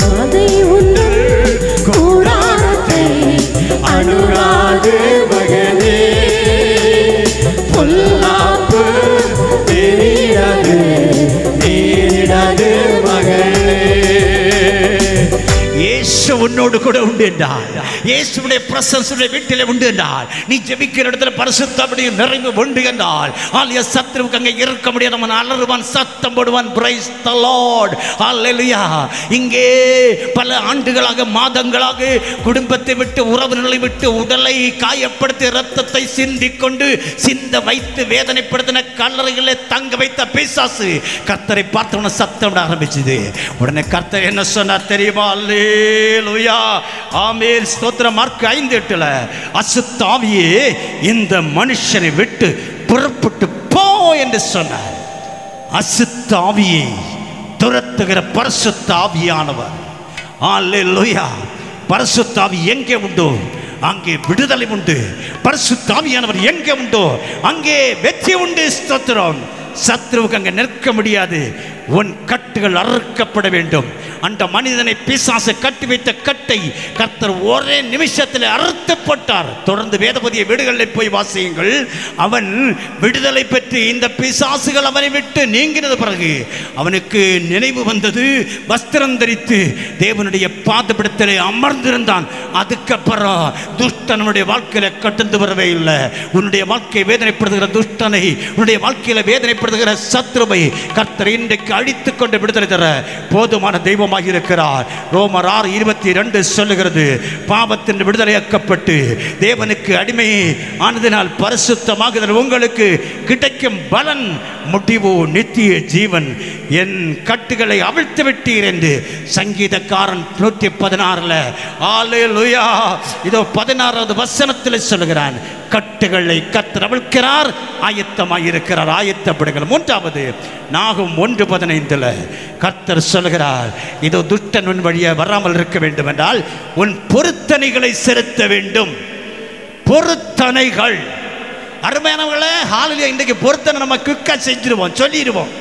Speaker 2: வாதை உந்தன் கூடாரத்தை அணுகாது மகனே,
Speaker 1: பொல்லாப்பு நேரிடாது நேரிடாது மகனே. இயேசு உன்னோடு கூட உண்டு என்றால், இயேசுடைய பிரசன்ஸ் வீட்டிலே உண்டு என்றால், நீ ஜெபிக்கிற இடத்துல பரிசுத்தமுடைய நிறைவு உண்டு என்றால், ஆலியா சத்ருவுக்கு அங்கே இருக்க முடியாது. அவன் அலறுவான், சத்தம் போடுவான். Praise the Lord. ஹல்லேலூயா. இங்கே பல ஆண்டுகளாக, மாதங்களாக குடும்பத்தை விட்டு, உறவுகளை விட்டு, உடலை காயப்படுத்தி ரத்தத்தை சிந்திக் கொண்டு சிந்த வைத்து வேதனைப்படுத்தின கல்லறைகளை தங்க வைத்த பிசாசு கர்த்தரை பார்த்தவன சத்தம் ஆரம்பிச்சது. உடனே கர்த்தர் என்ன சொன்னார் தெரியுமா? அல்லேலூயா. ஆமென். ஸ்தோத்திரம். மார்க் 5:8 அசுத்தாவியே இந்த மனுஷனை விட்டு புறப்பட்டு போ என்று சொன்னார். அசுத்தாவியை துரத்துகிற பரிசுத்த ஆவியானவர். அல்லேலூயா. பரிசுத்த ஆவி எங்கே உண்டோ அங்கே விடுதலை உண்டு. பரிசுத்த ஆவியானவர் எங்கே உண்டோ அங்கே வெற்றி உண்டு. ஸ்தோத்திரம். சத்ருவுக்கு அங்கே நிற்க முடியாது. உன் கட்டுகள் அறுக்கப்பட வேண்டும். அந்த மனிதனை பிசாசு கட்டி வைத்த கட்டை கர்த்தர் ஒரே நிமிஷத்தில் அறுத்து போட்டார். தொடர்ந்து வேதபதிய வீடுகளில் போய் வாசியுங்கள். அவன் விடுதலை பெற்று இந்த பிசாசுகள் அவனை விட்டு நீங்கினது பிறகு அவனுக்கு நினைவு வந்தது. வஸ்திரம் தரித்து தேவனுடைய பாதபிடத்திலே அமர்ந்திருந்தான். அதுக்கப்புறம் துஷ்டனுடைய வாழ்க்கையில கட்டுந்து வரவே இல்லை. உன்னுடைய வாழ்க்கையை வேதனைப்படுத்துகிற துஷ்டனை, உன்னுடைய வாழ்க்கையில வேதனைப்படுத்துகிற சத்ருவை கர்த்தர் இன்றைக்கு அழித்துக் கொண்டு விடுதலை தர போதுமான தெய்வமாக இருக்கிறார். ரோமர் 6:22 சொல்லுகிறது, பாவத்தின் விடுதலையாக்கப்பட்டு தேவனுக்கு அடிமை ஆனதினால் பரிசுத்தமாகுதல் உங்களுக்கு கிடைக்கும் பலன் முடிவு நித்திய ஜீவன். என் கட்டுகளை அவிழ்த்து விட்டீர் என்று சங்கீதக்காரன் 116 ஹல்லேலூயா இதோ 16வது வசனத்தில் சொல்லுகிறான். கட்டுகளை கர்த்தர் அவிழ்க்கிறார், ஆயத்தமாயிருக்கிறார், ஆயத்தப்படுங்கள். 3வது நாகும் 1:15 கர்த்தர் சொல்லுகிறார், இதோ துஷ்டன் உன் வழியே வராமல் இருக்க வேண்டும் என்றால் உன் பொருத்தனைகளை செலுத்த வேண்டும். பொருத்தனைகள் அருமையானவர்களே, ஹல்லேலூயா. இன்றைக்கு பொருத்தனை நம்ம குயிக்கா செஞ்சிருவோம், சொல்லிடுவோம்.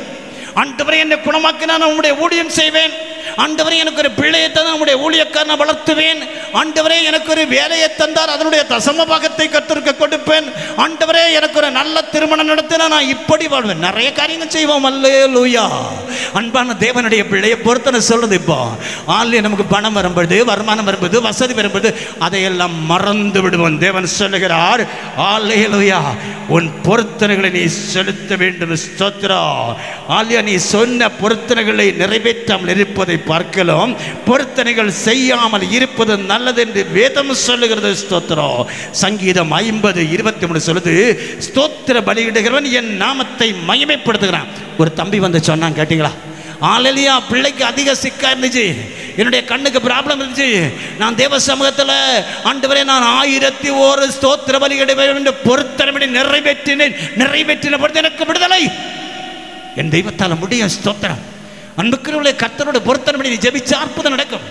Speaker 1: ஆண்டவரே என்னை குணமாக்கினா நான் உம்முடைய ஊழியம் செய்வேன். ஆண்டவரே எனக்கு ஒரு பிள்ளையை தந்தார், நம்முடைய ஊழியக்காரனை வளர்த்துவேன். ஆண்டவரே எனக்கு ஒரு வேலையை தந்தார், அதனுடைய தசம பாகத்தை கர்த்தருக்கு கொடுப்பேன். ஆண்டவரே எனக்கு ஒரு நல்ல திருமணம் நடத்தினா நான் இப்படி வாழ்வேன். நிறைய காரியங்கள் செய்வோம். அல்லேலூயா. அன்பான தேவனுடைய பிள்ளையை பொருத்தனை சொல்றது. இப்போ நமக்கு பணம் வரும்போது, வருமானம் வரும்போது, வசதி வரும்போது அதையெல்லாம் மறந்து விடுவோம். தேவன் சொல்லுகிறார், அல்லேலூயா, உன் பொருத்தனைகளை நீ செலுத்த வேண்டும். ஸ்தோத்திரம். அல்லேலூயா. நீ சொன்ன பொருத்தனைகளை நிறைவேற்றாமல் இருப்பதை பார்க்கலாம், பொருத்தனைகள் செய்யாமல் இருப்பது நல்லது என்று வேதம் சொல்லுகிறது. ஸ்தோத்திரம். சங்கீதம் 50:23 சொல்லுது, ஸ்தோத்திர பலியிடுகிறவன் என் நாமத்தை மகிமைப்படுத்துகிறான். ஒரு தம்பி வந்து சொன்னான், கேட்டீங்களா? ஹல்லேலூயா. பிள்ளைக்கு அதிக சிக்கா இருந்துச்சு, என்னுடைய கண்ணுக்கு ப்ராப்ளம் இருந்துச்சு. நான் தேவ சமூகத்தில் ஆண்டவரே நான் 1001 ஸ்தோத்திர பலியிடுவேன் என்று பொருத்தனை நிறைவேற்றின பொழுது எனக்கு விடுதலை. என் தெய்வத்தால் முடியும். ஸ்தோத்திரம். அன்புக்குரியவர்களே, கர்த்தரோட பொருத்தனை நீ ஜெபிச்சா அற்புதம் நடக்கும்.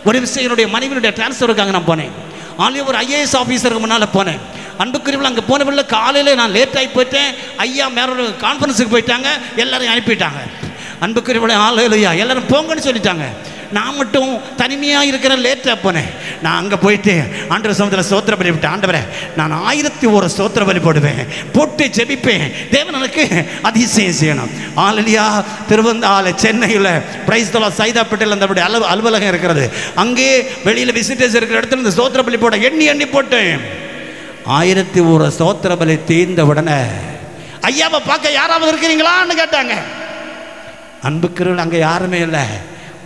Speaker 1: ஒரு விஷயம், என்னுடைய மனைவியுடைய டிரான்ஸ்ஃபருக்காக நான் போனேன். ஆல்ரெடி ஒரு IAS ஆஃபீஸருக்கு முன்னால் போனேன். அன்புக்குரியவர்கள், அங்கே போனவங்கள காலையில் நான் லேட் ஆகி போயிட்டேன். ஐயா மேலே ஒரு கான்ஃபரன்ஸுக்கு போயிட்டாங்க, எல்லாரையும் அனுப்பிட்டாங்க. அன்புக்குரியவர்களே, ஹல்லேலூயா, எல்லாரும் போங்கன்னு சொல்லிட்டாங்க. நான் மட்டும் தனிமையாக இருக்கிற லேட்டாக போனேன். நான் அங்கே போயிட்டு ஆண்டவர் சமூகத்தில் ஸ்தோத்திர பலி விட்டேன். ஆண்டவரே நான் 1001 ஸ்தோத்திர பலி போடுவேன், போட்டு ஜெபிப்பேன். தேவன் எனக்கு அதிசயம் செய்யணும். ஹல்லேலூயா. சென்னையில் பிரைஸ் தலா சைதாப்பேட்டையில் அந்த அலுவலகம் இருக்கிறது. அங்கே வெளியில் விசிட்டர்ஸ் இருக்கிற இடத்துல இந்த ஸ்தோத்திர பலி போட எண்ணி போட்டேன். 1001 ஸ்தோத்திர பலி தீர்ந்த உடனே ஐயாவை பார்க்க யாராவது இருக்கிறீங்களான்னு கேட்டாங்க. அன்புக்குரியவர்கள், அங்கே யாருமே இல்லை,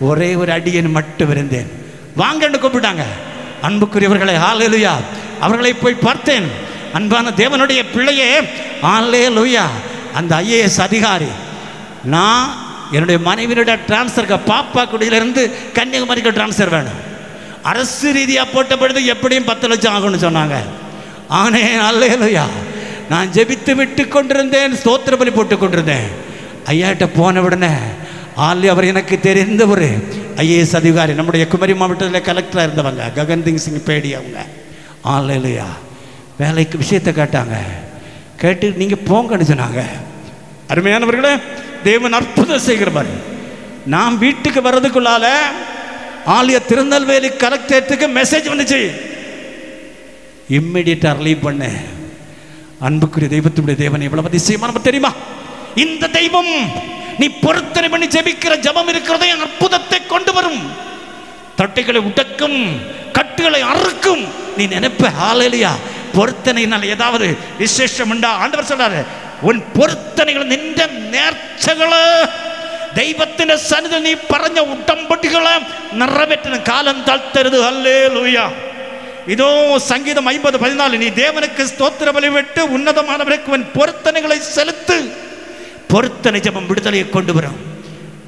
Speaker 1: ஒரே ஒரு அடியன் மட்டும் இருந்தேன். வாங்கன்னு கூப்பிட்டாங்க. அன்புக்குரியவர்களை, ஹல்லேலூயா, அவர்களை போய் பார்த்தேன். அன்பான தேவனுடைய பிள்ளையே, ஹல்லேலூயா, அந்த IAS அதிகாரி, நான் என்னுடைய மனைவியினுடைய டிரான்ஸ்ஃபருக்கு பாப்பா குடியிலிருந்து கன்னியாகுமரிக்கு டிரான்ஸ்ஃபர் வேணும். அரசு ரீதியாக போட்ட பொழுது எப்படியும் 10 லட்சம் ஆகும்னு சொன்னாங்க. ஆனே ஹல்லேலூயா. நான் ஜெபித்து விட்டு கொண்டிருந்தேன், ஸ்தோத்திர பலி போட்டு கொண்டிருந்தேன். ஐயாட்ட போன உடனே அவர் எனக்கு தெரிந்த ஒரு IAS அதிகாரி, நம்முடைய குமரி மாவட்டத்தில் கலெக்டராக இருந்தவங்க, ககன்தீப் சிங் பேடி. அவங்க ஹல்லேலூயா வேலைக்கு விஷயத்தை கேட்டாங்க. கேட்டு நீங்கள் போங்கன்னு சொன்னாங்க. அருமையானவர்களே, தேவன் அற்புதம் செய்கிறவர். நாம் வீட்டுக்கு வர்றதுக்குள்ளால திருநெல்வேலி கலெக்டரேட்டுக்கு மெசேஜ் வந்துச்சு, இம்மிடியேட்டாக ரிலீவ் பண்ண. அன்புக்குரிய தெய்வத்துடைய தேவன் எவ்வளவு அதிசயமான தெரியுமா? இந்த தெய்வம் நீ பொருத்தனை பண்ணி ஜெபிக்கிற ஜெபம் இருக்கிறதே அற்புதத்தை கொண்டு வரும். தட்டைகளை உடைக்கும், கட்டுகளை அறுக்கும். நீ நினைப்ப, ஹல்லேலூயா, பொருத்தனையினால் ஏதாவது விசேஷம் உண்டா? ஆண்டவர் சொல்றாரு, உன் பொருத்தனைகள் நின்ற நேர்ச்சைகளை தெய்வத்தின் சன்னிதியில் நீ பறஞ்ச உடன்படிகளை நிறைவேற்றின காலம் தாழ்த்தருது. ஹல்லேலூயா. இதோ சங்கீதம் 50:14, நீ தேவனுக்கு ஸ்தோத்திர பலி விட்டு உன்னதமானவருக்கு உன் பொருத்தனைகளை செலுத்து. பொருத்தனை ஜெபம் விடுதலையை கொண்டு வரும்.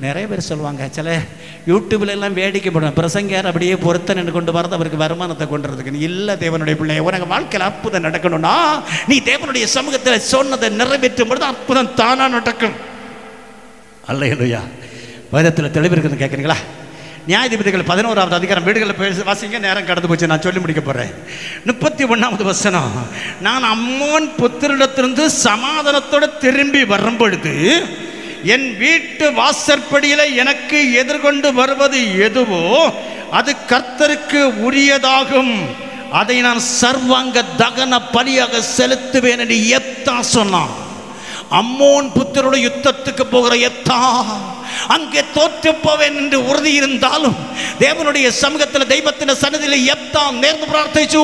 Speaker 1: நிறைய பேர் சொல்லுவாங்க, சில யூடியூப்ல எல்லாம் வேடிக்கை போடுவாங்க, பிரசங்கியார் அப்படியே பொருத்தனை கொண்டு வரது அவருக்கு வருமானத்தை கொண்டு வரதுக்கு. இல்லை தேவனுடைய பிள்ளை, உனக்கு வாழ்க்கையில் அற்புதம் நடக்கணும்னா நீ தேவனுடைய சமூகத்தில் சொன்னதை நிறைவேற்றும் பொழுது அற்புதம் தானா நடக்கும். அல்லேலூயா. வேதத்தில் தெளிவு இருக்குன்னு கேட்குறீங்களா? நியாயாதிபதிகள் 11வது அதிகாரம் வீடுகளில் பேச வாசிங்க, நேரம் கடந்து போச்சு, நான் சொல்லி முடிக்க போகிறேன். 31வது வசனம், நான் அம்மோன் புத்திரிடத்திலிருந்து சமாதானத்தோடு திரும்பி வரும் பொழுது என் வீட்டு வாசற்படியில எனக்கு எதிர்கொண்டு வருவது எதுவோ அது கர்த்தருக்கு உரியதாகும், அதை நான் சர்வாங்க தகன பலியாக செலுத்துவேன் என்று யெப்தா சொன்னான். அம்மோன் புத்திரோட யுத்தத்துக்கு போகிற யெப்தா அங்கே தோற்று போவேன் என்று உறுதி இருந்தாலும் தேவனுடைய சமூகத்தில் தெய்வத்தின் சன்னதியில் യെഫ്താ നേർന്ന് പ്രാർത്ഥിച്ചു.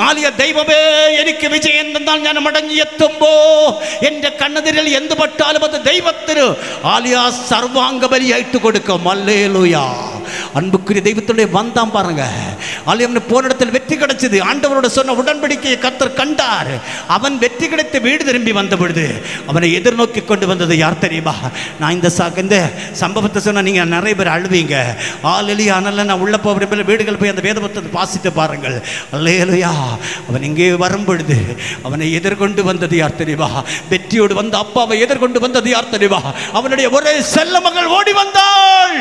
Speaker 1: ആലിയ ദൈവമേ എനിക്ക് വിജയം തന്നാൽ ഞാൻ മടങ്ങി എത്തുമ്പോ എൻ്റെ കണ്ണെതിരിൽ എന്ത് പട്ടാലും അത് ദൈവത്തിന് ആലിയ സർവാംഗ ബലിയായിട്ട് കൊടുക്കും. ഹല്ലേലൂയ. அன்புக்குரிய தெய்வத்துடைய வந்தான் பாருங்க. ஆலியம்னு போன இடத்தில் வெற்றி கிடைச்சது. ஆண்டவரோட சொன்ன உடன்படிக்கையை கர்த்தர் கண்டார். அவன் வெற்றி கிடைத்து வீடு திரும்பி வந்த பொழுது அவனை எதிர்நோக்கி கொண்டு வந்தது யார் தெரியுமா? நான் இந்த சம்பவத்தை சொன்ன நீங்க நிறைய பேர் அழுவீங்க. ஆலியா அதனால நான் உள்ள போகிற வீடுகள் போய் அந்த வேதபுத்தகத்தை வாசித்து பாருங்கள். அல்லேலூயா. அவன் இங்கே வரும் பொழுது அவனை எதிர்கொண்டு வந்தது யார் தெரியுமா? வெற்றியோடு வந்த அப்பாவை எதிர்கொண்டு வந்தது யார் தெரியுமா? அவனுடைய ஒரே செல்ல மகள் ஓடி வந்தாள்.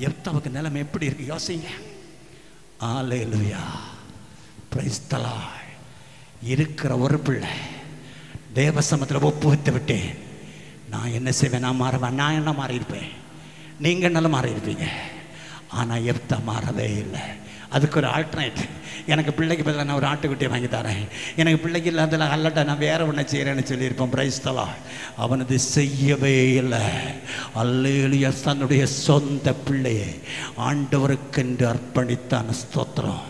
Speaker 1: யெப்தாவுக்கு நிலைமை எப்படி இருக்கு யோசிங்க. அல்லேலூயா. Praise the Lord. இருக்கிற ஒரு பிள்ளை தேவ சமூகத்தில் ஒப்புவித்து விட்டேன். நான் என்ன செய்வேன்? நான் மாறுவேன். நான் என்ன மாறி இருப்பேன், நீங்க நல்லா மாறி இருப்பீங்க. ஆனால் யெப்தா மாறவே இல்லை. அதுக்கு ஒரு ஆல்டர்னேட். எனக்கு பிள்ளைக்கு பதிலாக நான் ஒரு ஆட்டுக்குட்டியை வாங்கி தரேன், எனக்கு பிள்ளைக்கு இல்லாதல அல்லட்ட நான் வேற ஒன்று செய்கிறேன்னு சொல்லியிருப்பேன். Price the Lord. அவனது செய்யவே இல்லை. அல்லேலூயா. தன்னுடைய சொந்த பிள்ளையை ஆண்டவருக்கென்று அர்ப்பணித்தான். ஸ்தோத்திரம்.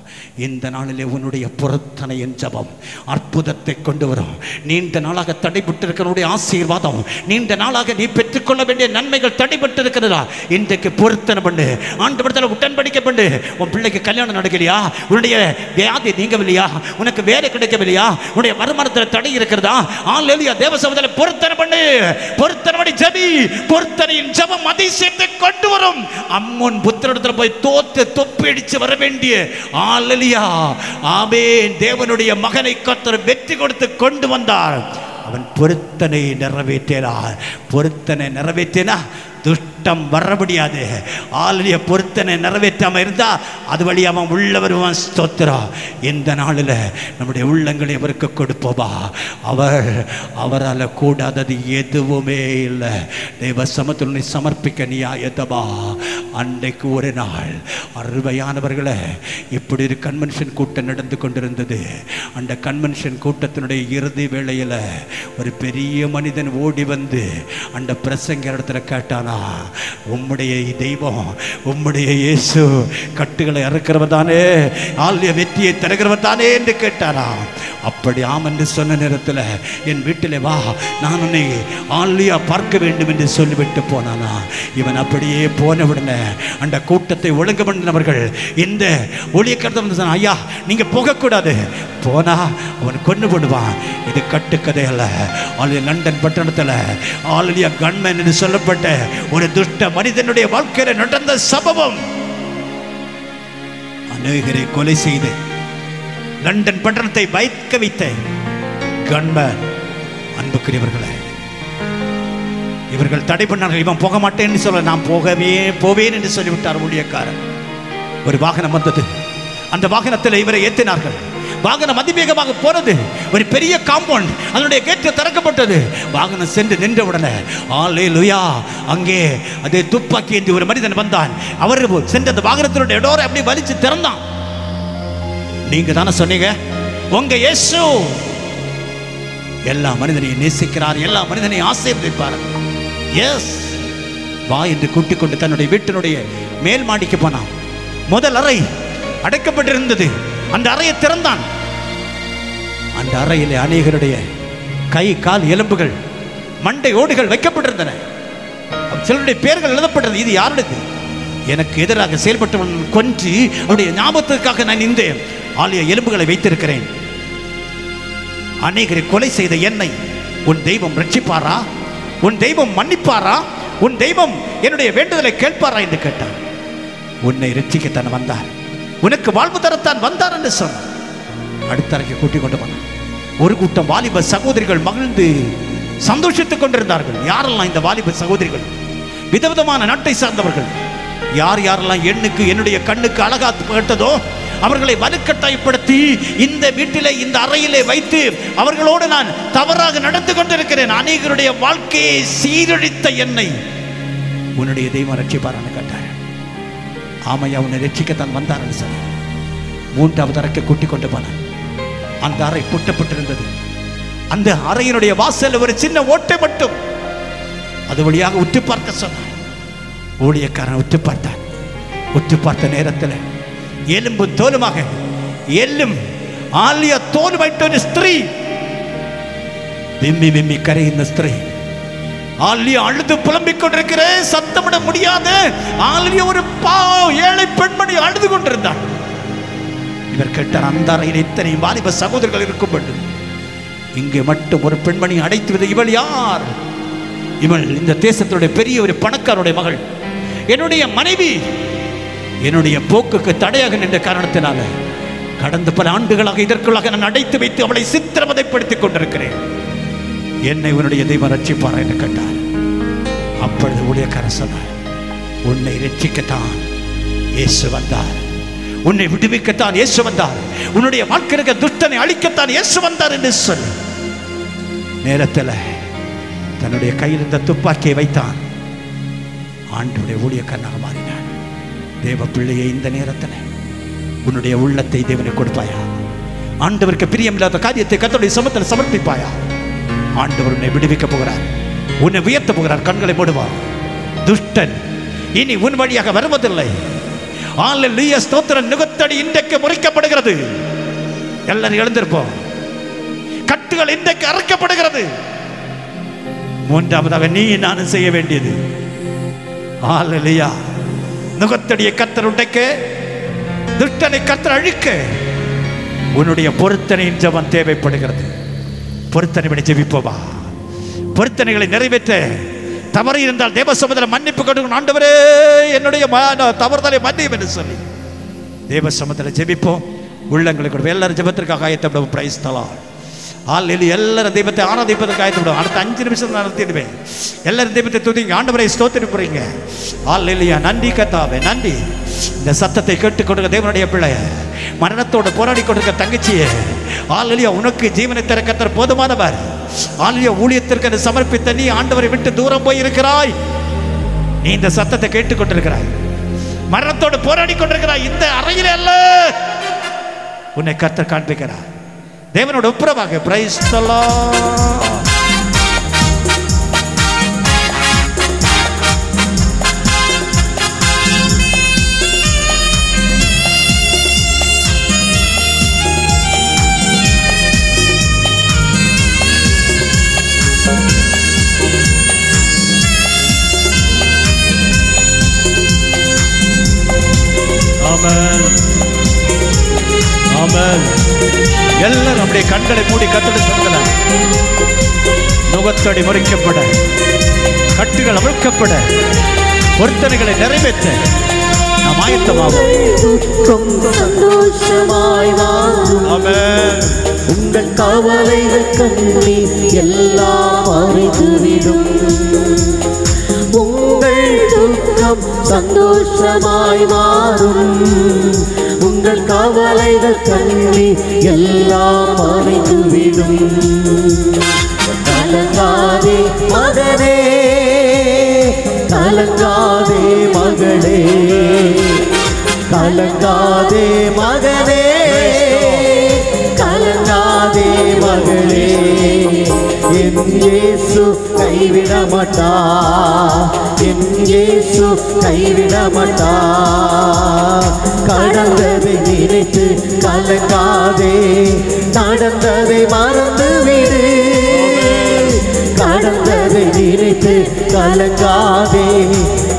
Speaker 1: இந்த நாளிலே உன்னுடைய பொருத்தனையின் ஜபம் அற்புதத்தை கொண்டு வரும். நீண்ட நாளாக தடைபட்டிருக்கிற ஆசீர்வாதம், நீண்ட நாளாக நீ பெற்றுக்கொள்ள வேண்டிய நன்மைகள் தடைபட்டு இருக்கிறதா? இன்றைக்கு பொருத்தனை பண்ணு. ஆண்டவரத்தில் உடன்படிக்கை பண்ணு. உன் பிள்ளைக்கு கல்யாணம் நடக்கலையா? உன்னுடைய வியாதி நீங்கவில்லையா? உனக்கு வேலை கிடைக்கவில்லையா? உன்னுடைய வருமானத்தில் தடை இருக்கிறதா? அல்லேலூயா. தேவ சமூகத்தில் பொருத்தனை பண்ணு. பொருத்தனை பண்ணி ஜெபி. பொருத்தனையின் ஜபம் அதிசயத்தை கொண்டு வரும். அம்மோன் புத்திரத்தில் போய் தோத்து தொப்பிடிச்சு வர வேண்டிய அல்லேலூயா ஆமென் தேவனுடைய மகனை கர்த்தர் வெற்றி கொடுத்து கொண்டு வந்தார். அவன் பொருத்தனை நிறைவேற்றினார். பொருத்தனை நிறைவேற்றினா துஷ்டம் வர முடியாது. ஆளுடைய பொருத்தனை நிறைவேற்றாம இருந்தா அது வழி அவன் உள்ள வருவான். ஸ்தோத்திரம். இந்த நாளில் நம்முடைய உள்ளங்களை அவருக்கு கொடுப்போமா? அவரால் கூடாதது எதுவுமே இல்லை. தேவ சமூகத்தில் சமர்ப்பிக்க நீ ஆயத்தமா? அன்றைக்கு ஒரு நாள் அருமையானவர்களை இப்படி ஒரு கன்வென்ஷன் கூட்டம் நடந்து கொண்டிருந்தது. அந்த கன்வென்ஷன் கூட்டத்தினுடைய இறுதி வேளையில் ஒரு பெரிய மனிதன் ஓடி வந்து அந்த பிரசங்க இடத்துல கேட்டானா, உம்முடைய தெய்வம், உம்முடைய இயேசு கட்டுகளை அறுக்கிறவர் தானே, ஆலய வெற்றியை தருகிறவர் தானே என்று கேட்டானா. அப்படி ஆம் என்று சொன்ன நேரத்தில் என் வீட்டில் வா, நான் உன்னை ஆலயா பார்க்க வேண்டும் என்று சொல்லிவிட்டு போனானா. இவன் அப்படியே போன உடனே அந்த கூட்டத்தை ஒழுங்கு பண்ணினவர்கள் இந்த ஊழியக்காரர் வந்து சொன்னான், ஐயா நீங்க போகக்கூடாது, போனா அவன் கொண்டு போடுவான். இது கட்டுக்கதை அல்ல. ஆலய லண்டன் பட்டணத்தில் ஆலயா கன்மேன் என்று சொல்லப்பட்ட ஒரு துஷ்ட மனிதனுடைய வாழ்க்கையில் நடந்த சம்பவம். அநேகரை கொலை செய்து லண்டன் பட்டணத்தை வைக்க வைத்த கன்மேன். அன்புக்குரியவர்களே, இவர்கள் தடை பண்ணார்கள். இவன் போக மாட்டேன்னு சொல்ல, நான் போவேன் என்று சொல்லிவிட்டார் ஊழியக்காரன். ஒரு வாகனம் வந்தது. அந்த வாகனத்தில் இவரை ஏற்றினார்கள். வாகனம் அதிவேகமாக போனது. ஒரு பெரிய காம்பவுண்ட், அதனுடைய கேட்டு திறக்கப்பட்டது. வாகனம் சென்று நின்ற உடனே அல்லேலூயா அங்கே அதே துப்பாக்கி ஏந்தி ஒரு மனிதன் வந்தான். அவர் சென்று அந்த வாகனத்தினுடைய டோரை அப்படி வலிச்சு திறந்தான். நீங்க தானே சொன்னீங்க உங்க இயேசு எல்லா மனிதனையும் நேசிக்கிறார், எல்லா மனிதனையும் ஆசீர்வதிப்பார். எஸ் வா என்று கூட்டிக் கொண்டு தன்னுடைய வீட்டினுடைய மேல் மாடிக்கு போனான். முதல் அறை அடைக்கப்பட்டிருந்தது. அந்த அறையை திறந்தான். அந்த அறையிலே அநேகருடைய கை கால் எலும்புகள், மண்டை ஓடுகள் வைக்கப்பட்டிருந்தன. சிலருடைய பெயர்கள் எழுதப்பட்டது. இது யாருடையது? எனக்கு எதிராக செயல்பட்டவன் கொன்று அவருடைய ஞாபகத்துக்காக நான் இந்த ஆலய எலும்புகளை வைத்திருக்கிறேன். அநேகரை கொலை செய்த என்னை உன் தெய்வம் ரட்சிப்பாரா? உன் தெய்வம் மன்னிப்பாரா? உன் தெய்வம் என்னுடைய வேண்டுதலை கேட்பாரா என்று கேட்டார். உன்னை ரட்சிக்கத்தான் வந்தார், உனக்கு வாழ்வு தரத்தான் வந்தார் என்று சொன்னார். அடுத்த அறைக்கு கூட்டிக் கொண்டு போனார். ஒரு கூட்டம் வாலிப சகோதரிகள் மகிழ்ந்து சந்தோஷித்துக் கொண்டிருந்தார்கள். யாரெல்லாம் இந்த வாலிப சகோதரிகள்? விதவிதமான நாட்டை சார்ந்தவர்கள். யாரெல்லாம் என்னுடைய கண்ணுக்கு அழகா கேட்டதோ அவர்களை வலுக்கட்டாயப்படுத்தி இந்த வீட்டிலே இந்த அறையிலே வைத்து அவர்களோடு நான் தவறாக நடந்து கொண்டிருக்கிறேன். அநேகருடைய வாழ்க்கையை சீரழித்த என்னை உன்னுடைய தெய்வம் ரட்சிப்பாரான்னு கேட்டார். ஆமையா, உன்னை ரட்சிக்கத்தான் வந்தார்னு சொன்னார். மூன்றாவது அறைக்கு கூட்டிக் கொண்டு போனார். அந்த அறை பூட்டப்பட்டிருந்தது. அந்த அறையினுடைய வாசல் ஒரு சின்ன ஓட்டை மட்டும், அது வழியாக உற்று பார்க்க சொன்னார். ஊழியக்காரன் உற்று பார்த்தான். உற்று பார்த்த நேரத்தில் எலும்பு தோலுமாக எல்லும் ஆலிய தோலுமாயிட்ட ஒரு ஸ்திரீ, விம்மி விம்மி கரையுന്ന ஸ்திரீ, ஆலியா அழுது புலம்பிக் கொண்டிருக்கிறேன், சத்தமிட முடியாது. ஆலியா ஒரு ஏழை பெண்மணி அழுது கொண்டிருந்தாள். இவர் கேட்டார், அந்த அறையில் இத்தனை வாலிப சகோதரர்கள் இருக்கும் வேண்டும், இங்கே மட்டும் ஒரு பெண்மணி அடைத்துவது இவள் யார்? இவள் இந்த தேசத்துடைய பெரிய ஒரு பணக்காரருடைய மகள், என்னுடைய மனைவி. என்னுடைய போக்குக்கு தடையாக நின்ற காரணத்தினால கடந்த பல ஆண்டுகளாக இதற்குள்ளாக நான் அடைத்து வைத்து அவளை சித்திரவதைப்படுத்திக் கொண்டிருக்கிறேன். என்னை உன்னுடைய தெய்வம் ரட்சிப்பார் என்று கேட்டார். அப்பொழுது ஊழியக்காரன் சொன்னார், உன்னை ரட்சிக்கத்தான் இயேசு வந்தார், உன்னை விடுவிக்கத்தான் இயேசு வந்தார், உன்னுடைய வாழ்க்கை துஷ்டனை அழிக்கத்தான் இயேசு வந்தார் என்று சொல்லி நேரத்தில் தன்னுடைய கையில் இருந்த துப்பாக்கியை வைத்தான். ஆண்டவருடைய ஊழியக்காரனாக மாறினான். தேவ பிள்ளையை இந்த நேரத்தில் உன்னுடைய உள்ளத்தை தேவனை கொடுப்பாயா? ஆண்டவருக்கு பிரியமில்லாத காரியத்தை கர்த்தருடைய சமூகத்தில் சமர்ப்பிப்பாயா? ஆண்டவர் உன்னை விடுவிக்க போகிறார், உன்னை உயர்த்த போகிறார். கண்களை மூடுவார். துஷ்டன் இனி உன் வழியாக வருவதில்லை. அல்லேலூயா, ஸ்தோத்திரம். நுகத்தடி இன்றைக்கு முறிக்கப்படுகிறது. எல்லாரும் எழுந்திருப்போம். கட்டுகள் இன்றைக்கு அறுக்கப்படுகிறது. மூன்றாவதாக நீ நானும் செய்ய வேண்டியது, அல்லேலூயா, நுகத்தடியை கர்த்தர் உடைக்க, துஷ்டனை கர்த்தர் அழிக்க உன்னுடைய பொருத்தனையின் ஜெபம் தேவைப்படுகிறது. பொருத்தனை ஜெபிப்போமா? பொருத்தனைகளை நிறைவேற்ற தவறு இருந்தால் தேவ சமூகத்தில் மன்னிப்பு கொடுக்கணும். ஆண்டவரே, என்னுடைய தவறுதலை மன்னியும் என்று சொல்லி தேவ சமூகத்தில் ஜெபிப்போம். உள்ளங்களுக்கு எல்லாரும் ஜெபத்திற்காக ஆயத்தப்படுவோம். Price the Lord. எல்லாரும் தெய்வத்தை ஆராதிப்பதற்கு ஆயத்தப்படுவோம். அடுத்த 5 நிமிஷம் நான் நடத்திடுவேன். எல்லாரும் தெய்வத்தை துதிங்க, ஆண்டவரை ஸ்தோத்திரம் புரியுங்க. அல்லேலூயா, நன்றி கர்த்தாவே, நன்றி. இந்த சத்தத்தை கேட்டுக்கொண்டிருக்க தேவனுடைய பிள்ளை, மரணத்தோடு போராடி கொண்டிருக்க தங்கச்சியே, அல்லேலூயா, உனக்கு ஜீவனை தர கர்த்தர் போதுமானவர். அல்லேலூயா, ஊழியத்திற்கு சமர்ப்பித்த நீ ஆண்டவரை விட்டு தூரம் போய் இருக்கிறாய். நீ இந்த சத்தத்தை கேட்டுக்கொண்டிருக்கிறாய், மரணத்தோடு போராடி கொண்டிருக்கிறாய். இந்த அறையில் அல்ல, உன்னை கர்த்தர் காண்பிக்கிறார். தேவனோட ஒப்புரவாக. Price the Lord. ஆமென், ஆமென். எல்லாரும் அப்படியே கண்களை மூடி கர்த்தருடைய சமூகத்தில் நுகத்தடி முறிக்கப்பட, கட்டுகள் அவிழ்க்கப்பட, பொருத்தனைகளை நிறைவேற்ற நாம் ஆயத்தமாவோம்.
Speaker 2: சந்தோஷமாய் வாழும்.
Speaker 1: ஆமென்.
Speaker 2: உங்கள் கவலைகள் கண்ணீர் எல்லாம் மறைந்துவிடும். உங்கள் துக்கம் சந்தோஷமாய் மாறும். உங்கள் கவலைகள் கண்ணீர் எல்லாம் மறைந்துவிடும். கலங்காதே மகனே, கலங்காதே மகளே, கலங்காதே மகனே, கலங்காதே மகளே. என் இயேசு கைவிட மாட்டா, என் இயேசு கைவிட மாட்டா. கடந்ததை நினைத்து கலங்காதே, நடந்ததை மறந்து விடு. கடந்ததை நினைத்து கலங்காதே,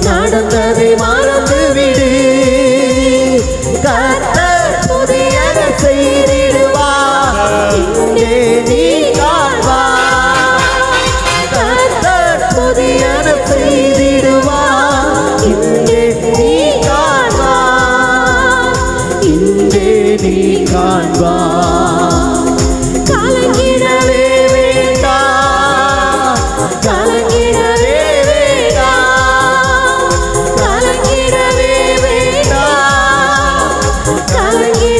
Speaker 2: நடந்ததை மறந்து விடு. கர்த்தர் புதியதை செய்திடுவார், இங்கே நீ காண்பார். கர்த்தர் புதியதை செய்திடுவார், இங்கே நீ காண்பார். இங்கே நீ காண்பார். கலங்கிடவே வேண்டாம், கலங்கிடவே வேண்டாம், கலங்கிடவே வேண்டாம், கலங்கிடவே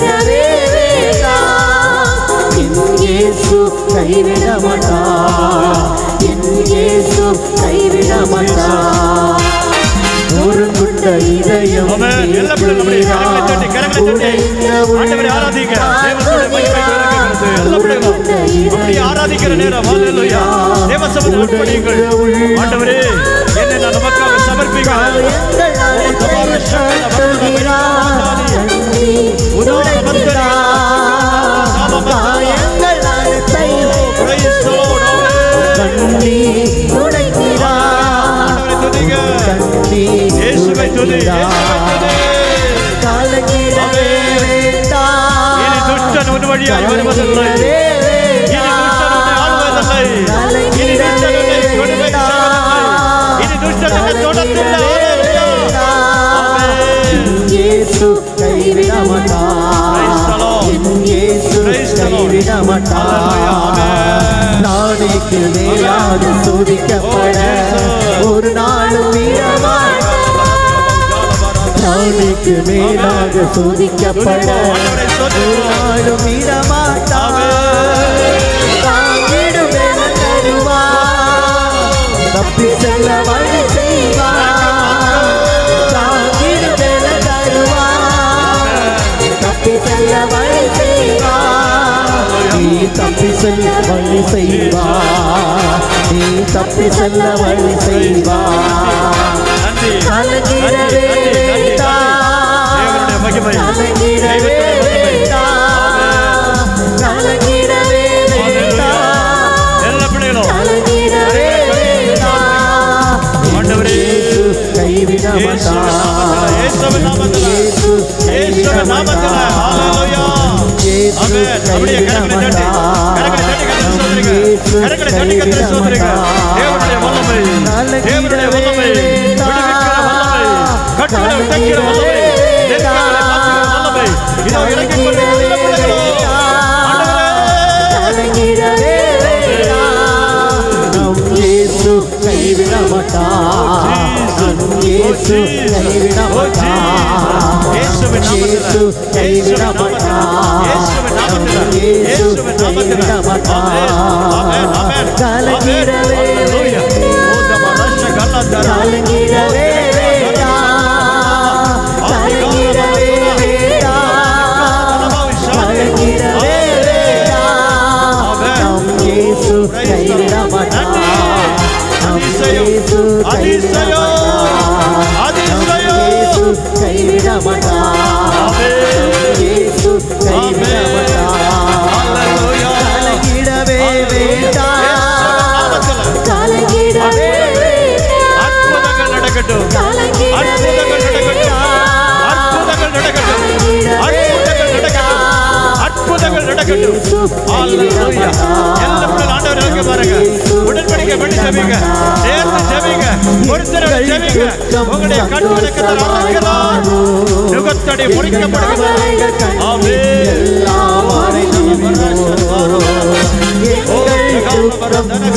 Speaker 2: கைவிட மாட்டார். என் இயேசு கைவிட மாட்டார். நொறுங்குண்ட இதயம்
Speaker 1: ஆமென். எல்லா பிள்ளைகளும் கரங்களை தட்டி ஆண்டவரை ஆராதிங்க. தேவனுடைய மகிமை விளங்குகிறது. எல்லா பிள்ளைகளும் அப்படியே ஆராதிக்கிற நேரம். ஹல்லேலூயா. தேவ சமூகத்தில் ஒப்படையுங்கள். ஆண்டவரே என்னை நான் நமக்காக சமர்ப்பிக்கிறேன். இயேசுவை துதி. இனி துஷ்டன் உன் வழியாய் வருவதில்லை. இனி துஷ்டன் உன்னை ஆளுவதில்லை. இனி துஷ்டன் உன்னை கொடுமை செய்வதில்லை. இனி துஷ்டன் உன்னை தொடர்ந்தில்லை.
Speaker 2: இயேசு கைவிட மாட்டார். இயேசு கைவிட மாட்டார். நாளைக்கு மேலாக சோதிக்கப்பட ஒரு நாளும் விடமாட்டார். நாளைக்கு மேலாக சோதிக்கப்பட ஒரு நாளும் விடமாட்டார். தாங்கிடும் என தருவார். தப்பி செல்ல வழி செய்வார். தாங்கிடும் என தருவார். தப்பி செல்ல வழி செய்வார். நீ தப்பி செல்ல வழி செய்வார். நீ தப்பி செல்ல வழி செய்வார். கலங்கிடவே வேண்டாம். கலங்கிடவே வேண்டாம். கலங்கிடவே வேண்டாம். கலங்கிடவே வேண்டாம். இயேசு கைவிட மாட்டார்.
Speaker 1: இயேசுவின் நாமத்தில் இயேசுவின் நாமத்தில் ஹல்லேலூயா. ஆமென். அப்படியே கரங்களை தட்டி சோதரிங்க. கரங்களை தட்டி கர்த்தரை சோதரிங்க. தேவனுடைய வல்லமை, தேவனுடைய வல்லமை, விடுவிக்கிற வல்லமை, கட்டுகளை உடைக்கிற வல்லமை, நெருக்கங்களை மாற்றுகிற வல்லமை இதோ இறங்கிக் கொண்டிருக்கிற பிள்ளைகளோ
Speaker 2: கலங்கிடவே வேண்டாம். நம் இயேசு கைவிட மாட்டார். இயேசு கைவிட மாட்டார்.
Speaker 1: இயேசுவின்
Speaker 2: இயேசு கைவிட மாட்டார்.
Speaker 1: இயேசுவின் நாமத்தில்
Speaker 2: இயேசு கைவிட மாட்டார். கலங்கிடவே கலங்கிடவே வேண்டாம். கலங்கிடவே வேண்டாம். கலங்கிடவே வேண்டாம். நம் இயேசு கைவிட மாட்டார். நம் இயேசு கைவிட மாட்டார். இயேசு கைவிட மாட்டார். இயேசு கைவிட மாட்டார். கலங்கிடவே வேண்டாம். கலங்கிடவே
Speaker 1: அற்புதங்கள் நடக்கட்டும். அற்புதங்கள் நடக்கட்டும். அற்புதங்கள் நடக்கட்டும். அற்புதங்கள் நடக்கட்டும். அற்புதங்கள் நடக்கட்டும். ஹல்லேலூயா. எல்லாரும் ஆண்டவரை நோக்கி பாருங்க. உடன்படிக்கை பண்ணி ஜெபிங்க. சேர்ந்து ஜெபிங்க. ஒருத்தரோட ஜெபிங்க. உங்களுடைய கண்களை கர்த்தர் ஆராதிக்கிறார். நுகத்தடி முறிக்கப்படுகிறது. ஆமென்.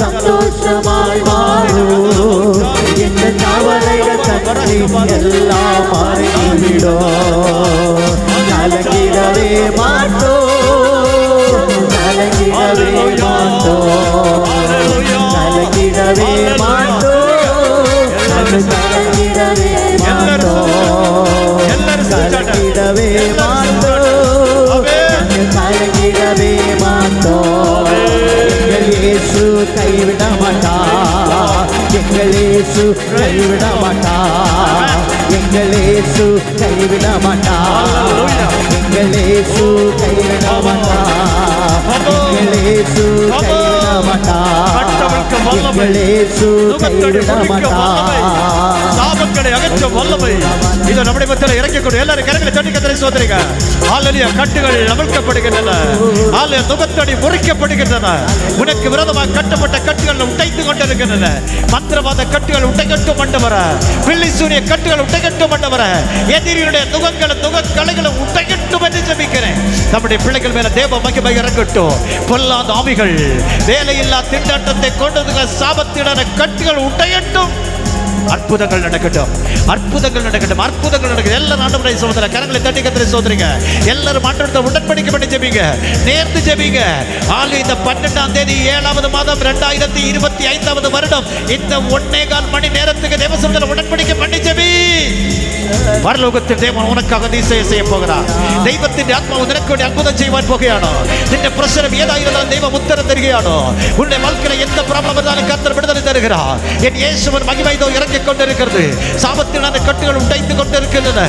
Speaker 2: சந்தோஷமாய் மாறும். எந்த கவலைகள் கட்டி எல்லாம் மாறிவிடும். கலங்கிடவே மாட்டோம். கலங்கிடவே மாட்டோம். கலங்கிடவே மாட்டோம். கலங்கிடவே மாட்டோம். கலங்கிடவே மாட்டோம். கலங்கிடவே மாட்டோம். எங்கள் இயேசு கைவிட மாட்டார். எங்கள் இயேசு கைவிட மாட்டார். எங்கள் இயேசு கைவிட மாட்டார். எங்கள் இயேசு கைவிட மாட்டார். எங்கள் இயேசு கைவிட மாட்டார். எங்கள் இயேசு கைவிட மாட்டார்.
Speaker 1: சாபங்களை அகற்றும் வல்லமை இதோ நம்முடைய மத்தியில் இறக்கக்கூடிய எல்லாரும் கரங்களை தட்டி கர்த்தரை சோதரிங்க. ஹல்லேலூயா. கட்டுகள் அவிழ்க்கப்படுகின்றன. ஹல்லேலூயா. நுகத்தடி முறிக்கப்படுகின்றன. உனக்கு விரோதமாக கட்டப்பட்ட கட்டுகள் உடைத்து கொண்டிருக்கின்றன. மந்திரவாத கட்டுகள் உடைக்கட்டும் ஆண்டவரே. பில்லி சூனிய கட்டுகள் உடைக்கட்டும் ஆண்டவரே. எதிரியுடைய நுகங்களும் நுகக்கலைகளும் உடைக்கட்டும் என்று ஜெபிக்கிறேன். நம்முடைய பிள்ளைகள் மேல தேவ மகிமை இறங்கட்டும். பொல்லாத ஆவிகள், வேலையில்லா திண்டாட்டத்தை கொண்டதுங்க சாபத்திடான கட்டுகள் உடையட்டும். அற்புதங்கள் நடக்கட்டும், அற்புதங்கள் நடக்கட்டும், அற்புதங்கள் நடக்கட்டும். எல்லாரும் ஆண்டவரை சோதர கரங்களை தட்டி கத்திரை சோதரிங்க. எல்லாரும் ஆண்டவரை உடன்படிக்கை பண்ணி ஜெபிங்க, நேர்ந்து ஜெபிங்க. இந்த 12ஆம் தேதி 7வது மாதம் 2025வது வருடம் இந்த 1.25 மணி நேரத்துக்கு தேவசமூகத்தில் உடன்படிக்கை பண்ணி ஜெபி. பரலோகத்தில் தேவன் உனக்காக அதிசயம் செய்ய போகிறார். தெய்வத்தின் ஆத்மா உனக்கு அற்புதம் செய்வான் போகையானோ. இந்த பிரச்சனை ஏதாயிருந்தாலும் தெய்வம் உத்தரம் தருகையானோ. உன்னுடைய வாழ்க்கையில் எந்த ப்ராப்ளம் இருந்தாலும் கர்த்தர் விடுதலை தருகிறார். என் இயேசுவின் மகிமை இதோ இறங்கிக் கொண்டிருக்கிறது. சாபத்தினான கட்டுகள் உடைந்து கொண்டிருக்கின்றன.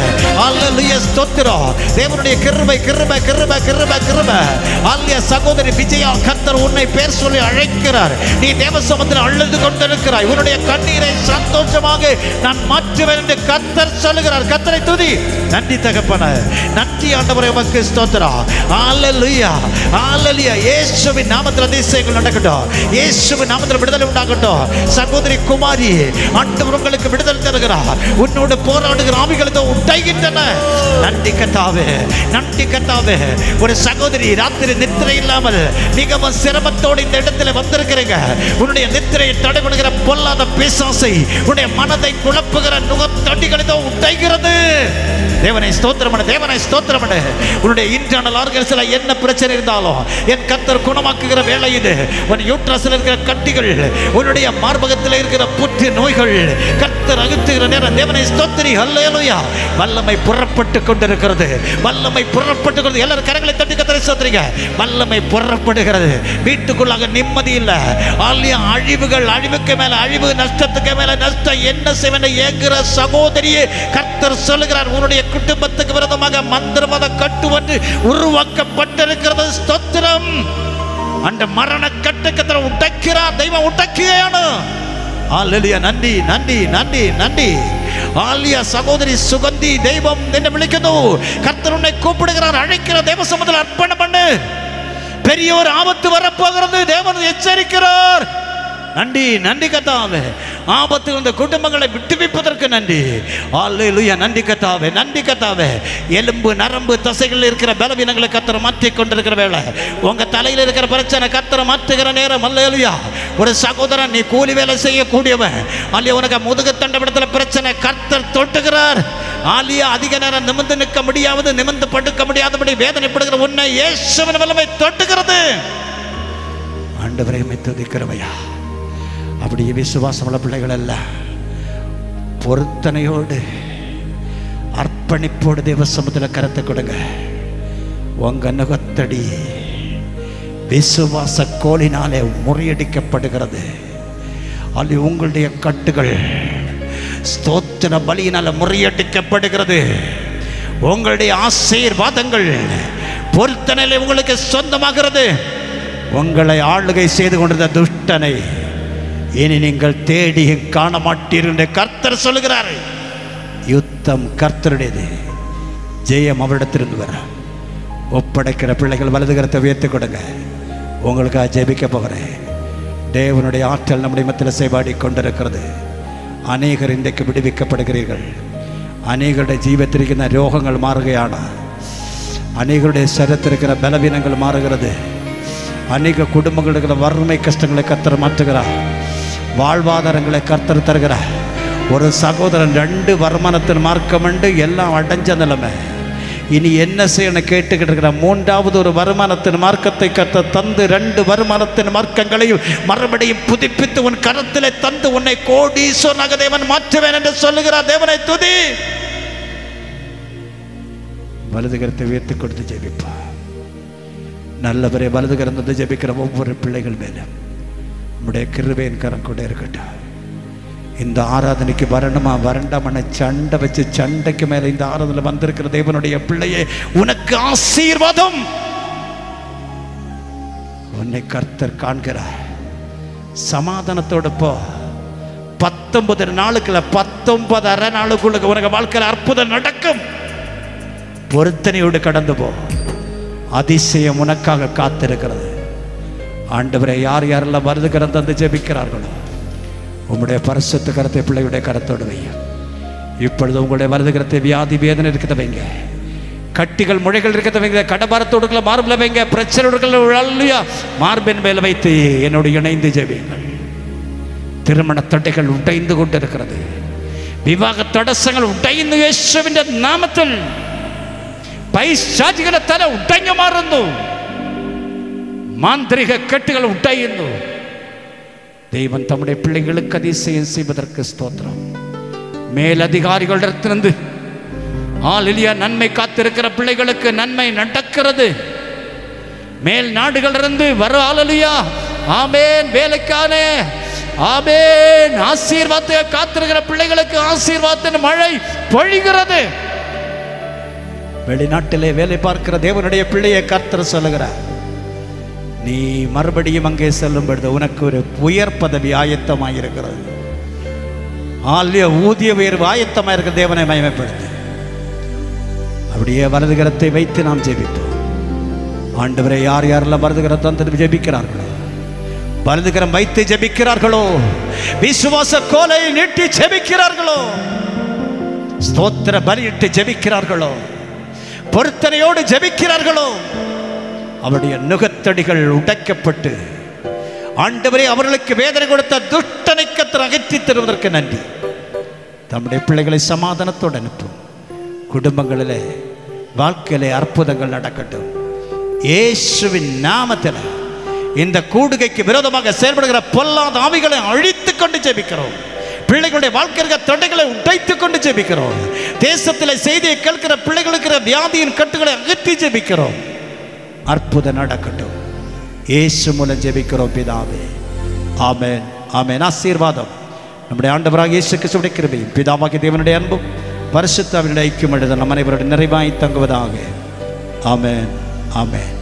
Speaker 1: அல்லேலூயா, ஸ்தோத்திரம். தேவனுடைய கிருபை கிருபை கிருபை கிருபை கிருபை. அல்லேலூயா. சகோதரி விஜயா, கர்த்தர் உன்னை பேர் சொல்லி அழைக்கிறார். நீ தேவசமத்தில் அழுது கொண்டிருக்கிறாய். உன்னுடைய கண்ணீரை சந்தோஷமாக நான் மாற்றுவேன் என்று கர்த்தர் சொல்லுகிறார். கர்த்தரை துதி. நன்றி தகப்பனே, நன்றி ஆண்டவரே, உமக்கு ஸ்தோத்திரம். அல்லேலூயா, அல்லேலூயா. இயேசுவின் நாமத்தில் அதிசயங்கள் நடக்கட்டும். இயேசுவின் நாமத்தில் விடுதலை உண்டாகட்டும். சகோதரி குமாரி, ஆண்டவர் உங்களுக்கு விடுதலை தருகிறார். உன்னோடு போராடுகிற ஆவிகள் உண்டாகின்றன. நன்றி கர்த்தாவே, நன்றி கர்த்தாவே. ஒரு சகோதரி ராத்திரி நித்திரை இல்லாமல் மிகவும் சிரமத்தோடு இந்த இடத்துல வந்திருக்கிறீங்க. உன்னுடைய நித்திரையை தடைபடுகிற பொல்லாத பிசாசை, உன்னுடைய மனதை குழப்புகிற நுகத்தடிகள் உண்டாகிறது. தேவனை ஸ்தோத்திரம் பண்ணு, தேவனை ஸ்தோத்திரம் பண்ணு. உன்னுடைய இன்டர்னல் ஆர்கன்ஸ்ல என்ன பிரச்சனை இருந்தாலும் என் கர்த்தர் குணமாக்குகிற வேலை இது. உன் யூட்ரஸ்ல இருக்கிற கட்டிகள், உன்னுடைய மார்பகத்தில் இருக்கிற புற்று நோய்கள் கர்த்தர் அகற்றுகிற நேரம். தேவனை ஸ்தோத்திரி. அல்லேலூயா. வல்லமை புறப்பட்டு கொண்டிருக்கிறது, வல்லமை புறப்பட்டு கொண்டு. எல்லாரும் கரங்களை தட்டி கர்த்தரை ஸ்தோத்திரிங்க. வல்லமை புறப்படுகிறது. வீட்டுக்குள்ளாக நிம்மதி இல்லை. ஆலியா, அழிவுகள், அழிவுக்கு மேல அழிவு, நஷ்டத்துக்கு மேல நஷ்டம். என்ன செய்வேன் ஏங்குற சகோதரியே, கர்த்தர் சொல்லுகிறார், உன்னுடைய குடும்பத்துக்கு விரோதமாக மந்திரவாத கட்டு ஒன்று உருவாக்கப்பட்டிருக்கிறது. ஸ்தோத்திரம். அந்த மரண கட்டுக்கத்தை உடைக்கிறார் தெய்வம், உடைக்கையானு. அல்லேலூயா. நன்றி நன்றி நன்றி நன்றி. ஆலியா, சகோதரி சுகந்தி, தெய்வம் என்ன விളിക്കുന്നു. கர்த்தர் உன்னை கூப்பிடுகிறார், அழைக்கிற தேவ சமூகத்தில் அர்ப்பணம் பண்ணு. பெரிய ஒரு ஆபத்து வரப்போகிறது. தேவன் எச்சரிக்கிறார். நன்றி நன்றி கர்த்தாவே. ஆபத்து இந்த குடும்பங்களை விட்டுவிப்பதற்கு நன்றி. அல்லேலூயா. நன்றி கர்த்தாவே, நன்றி கர்த்தாவே. எலும்பு நரம்பு தசைகளில் இருக்கிற பலவீனங்களை கர்த்தர் மாற்றி கொண்டிருக்கிற வேளை, உங்க தலையில் இருக்கிற பிரச்சனை கர்த்தர் மாற்றுகிற நேரம். அல்லேலூயா. ஒரு சகோதரன், நீ கூலி வேலை செய்யக்கூடியவன். அல்லையா, உனக்கு முதுகு தண்டபடத்தில் பிரச்சனை கர்த்தர் தொட்டுகிறார். ஆலியா, அதிக நேரம் நிமிர்ந்து நிற்க முடியாவது, நிமிர்ந்து படுக்க முடியாதபடி வேதனைப்படுகிற உன்னை இயேசுவின் வல்லமை தொட்டுகிறது. ஆண்டவரை துதிக்கிறவையா. அப்படியே விசுவாசமுள்ள பிள்ளைகள் எல்லாம் பொருத்தனையோடு அர்ப்பணிப்போடு தேவ சமூகத்தில் கரத்தை கொடுங்க. உங்க நுகத்தடி விசுவாச கோலினாலே முறியடிக்கப்படுகிறது. அல்ல, உங்களுடைய கட்டுகள் ஸ்தோத்திர பலியினால முறியடிக்கப்படுகிறது. உங்களுடைய ஆசீர்வாதங்கள் பொருத்தனையிலே உங்களுக்கு சொந்தமாகிறது. உங்களை ஆளுகை செய்து கொண்டிருந்த துஷ்டனை இனி நீங்கள் தேடியும் காண மாட்டீர்கள் என்று கர்த்தர் சொல்லுகிறார். யுத்தம் கர்த்தருடையது, ஜெயம் அவரிடத்திலிருந்து வர. ஒப்படைக்கிற பிள்ளைகள் வலது கரத்தை உயர்த்தி கொடுங்க. உங்களுக்காக ஜெபிக்க போகிறேன். தேவனுடைய ஆற்றல் நம்முடைய மத்தியில் செய்வாடி கொண்டிருக்கிறது. அநேகர் இன்றைக்கு விடுவிக்கப்படுகிறீர்கள். அநேகருடைய ஜீவத்திற்கிற ரோகங்கள் மாறுகையான, அநேகருடைய சரத்திருக்கிற பலவீனங்கள் மாறுகிறது. அநேக குடும்பங்கள் இருக்கிற வறுமை கஷ்டங்களை கர்த்தர் மாற்றுகிறார். வாழ்வாதாரங்களை கர்த்தர் தருகிறார். ஒரு சகோதரன் 2 வருமானத்தின் மார்க்கம் உண்டு, எல்லாம் அடைஞ்ச நிலைமை. இனி என்ன செய்யணும் கேட்டுக்கிட்டு இருக்கிற 3வது ஒரு வருமானத்தின் மார்க்கத்தை கர்த்தர் தந்து 2 வருமானத்தின் மார்க்கங்களையும் மறுபடியும் புதுப்பித்து உன் கரத்திலே தந்து உன்னை கோடீஸ்வரனாக தேவன் மாற்றுவேன் என்று சொல்லுகிறார். தேவனை துதி. வலது கரத்தை உயர்த்தி கொடுத்து ஜெபிப்பா. நல்லவரே, வலது கரத்தை ஜெபிக்கிற ஒவ்வொரு பிள்ளைகள் மேலும் நம்முடைய கிருபையின் கரம் கூட இருக்கட்டும். இந்த ஆராதனைக்கு வரணுமா வரண்டாமன சண்டை வச்சு சண்டைக்கு மேல இந்த ஆராதனை வந்திருக்கிற தேவனுடைய பிள்ளையே, உனக்கு ஆசீர்வாதம். உன்னை கர்த்தர் காண்கிறார். சமாதானத்தோடு போ. 19 நாளுக்குள்ள 19 நாளுக்குள்ள உனக்கு வாழ்க்கையில் அற்புதம் நடக்கும். பொருத்தனையோடு கடந்து போ. அதிசயம் உனக்காக காத்திருக்கிறது. ஆண்டவரே, யார் யாரெல்லாம் வருது கரம் தந்து ஜெபிக்கிறார்களோ உங்களுடைய பரிசுத்த கரத்தை பிள்ளையுடைய கரத்தோடு வையும். இப்பொழுது உங்களுடைய வலது கரத்தை வியாதி வேதனை இருக்கிறத வைங்க. கட்டிகள் முழைகள் இருக்கிறத வைங்க. கடபாரத்தோடுகளை மார்பில் வைங்க. பிரச்சனை மார்பின் மேல வைத்து என்னோடு இணைந்து ஜெபியுங்கள். திருமண தட்டைகள் உடைந்து கொண்டு இருக்கிறது. വിവാഹ തടസ്സങ്ങൾ ഉടയുന്നു യേശുവിന്റെ നാമത്തിൽ. പൈശാചികന്റെ തല ഉടഞ്ഞു മാറുന്നു. മാന്ത്രിക കെട്ടുകൾ ഉടയുന്നു. ദൈവം നമ്മുടെ പിള്ളേർക്ക് അതിശയം செய்வதற்கு ஸ்தோத்திரம். மேலதிகாரிகளுடைய இடத்திலிருந்து ஹalleluya நன்மை காத்திருக்கிற பிள்ளைகளுக்கு நன்மை நடக்கிறது. மேல் நாடுகளிலிருந்து வர ஹalleluya ஆமென் வேலைக்கான ஆமென் ஆசீர்வாதத்தை காத்திருக்கிற பிள்ளைகளுக்கு ஆசீர்வாதத்தின் மழை பொழிகிறது. வெளிநாட்டிலே வேலை பார்க்கிற தேவனுடைய பிள்ளையை கர்த்தர் சொல்லுகிறார், நீ மறுபடியும் அங்கே செல்லும் பொழுது உனக்கு ஒரு உயர் பதவி ஆயத்தமாயிருக்கிறது. ஹalleluya ஊதிய உயர்வு ஆயத்தமாயிருக்கிற தேவனை மகிமைப்படுத்து. அப்படியே வலதுகரத்தை வைத்து நாம் ஜெபிப்போம். ஆண்டவரே, யார் யாரெல்லாம் வலதுகரத்தை தந்து ஜெபிக்கிறார்களோ, வலதுகரம் வைத்து ஜெபிக்கிறார்களோ, விசுவாச கோலை நீட்டி ஜெபிக்கிறார்களோ, ஸ்தோத்திர பலியிட்டு ஜெபிக்கிறார்களோ, பொருத்தனையோடு ஜெபிக்கிறார்களோ, அவருடைய நுகத்தடிகள் உடைக்கப்பட்டு ஆண்டவரே அவர்களுக்கு வேதனை கொடுத்த துஷ்டனை கர்த்தர் அகற்றி தருவதற்கு நன்றி. தம்முடைய பிள்ளைகளை சமாதானத்தோடு அனுப்பும். குடும்பங்களிலே வாழ்க்கையிலே அற்புதங்கள் நடக்கட்டும். இயேசுவின் நாமத்தில் இந்த கூடுகைக்கு விரோதமாக செயல்படுகிற பொல்லாத ஆவிகளை அழித்துக் கொண்டு ஜெபிக்கிறோம். பிள்ளைகளுடைய வாழ்க்கைக்கு தடைகளை உடைத்துக் கொண்டு ஜெபிக்கிறோம். தேசத்தில் செய்தியை கேட்கிற பிள்ளைகளுக்கு வியாதியின் கட்டுகளை அகற்றி ஜெபிக்கிறோம். அற்புதம் நடக்கட்டும். இயேசு மூலம் ஜெபிக்கிறோம் பிதாவே. ஆமென், ஆமென். ஆசீர்வாதம் நம்முடைய ஆண்டவராகிய இயேசு கிறிஸ்துவின் கிருபையும் பிதாவாகிய தேவனுடைய அன்பும் பரிசுத்த ஆவியினுடைய ஐக்கியம் நம் அனைவருடைய நிறைவாய் தங்குவதாக. ஆமென், ஆமென்.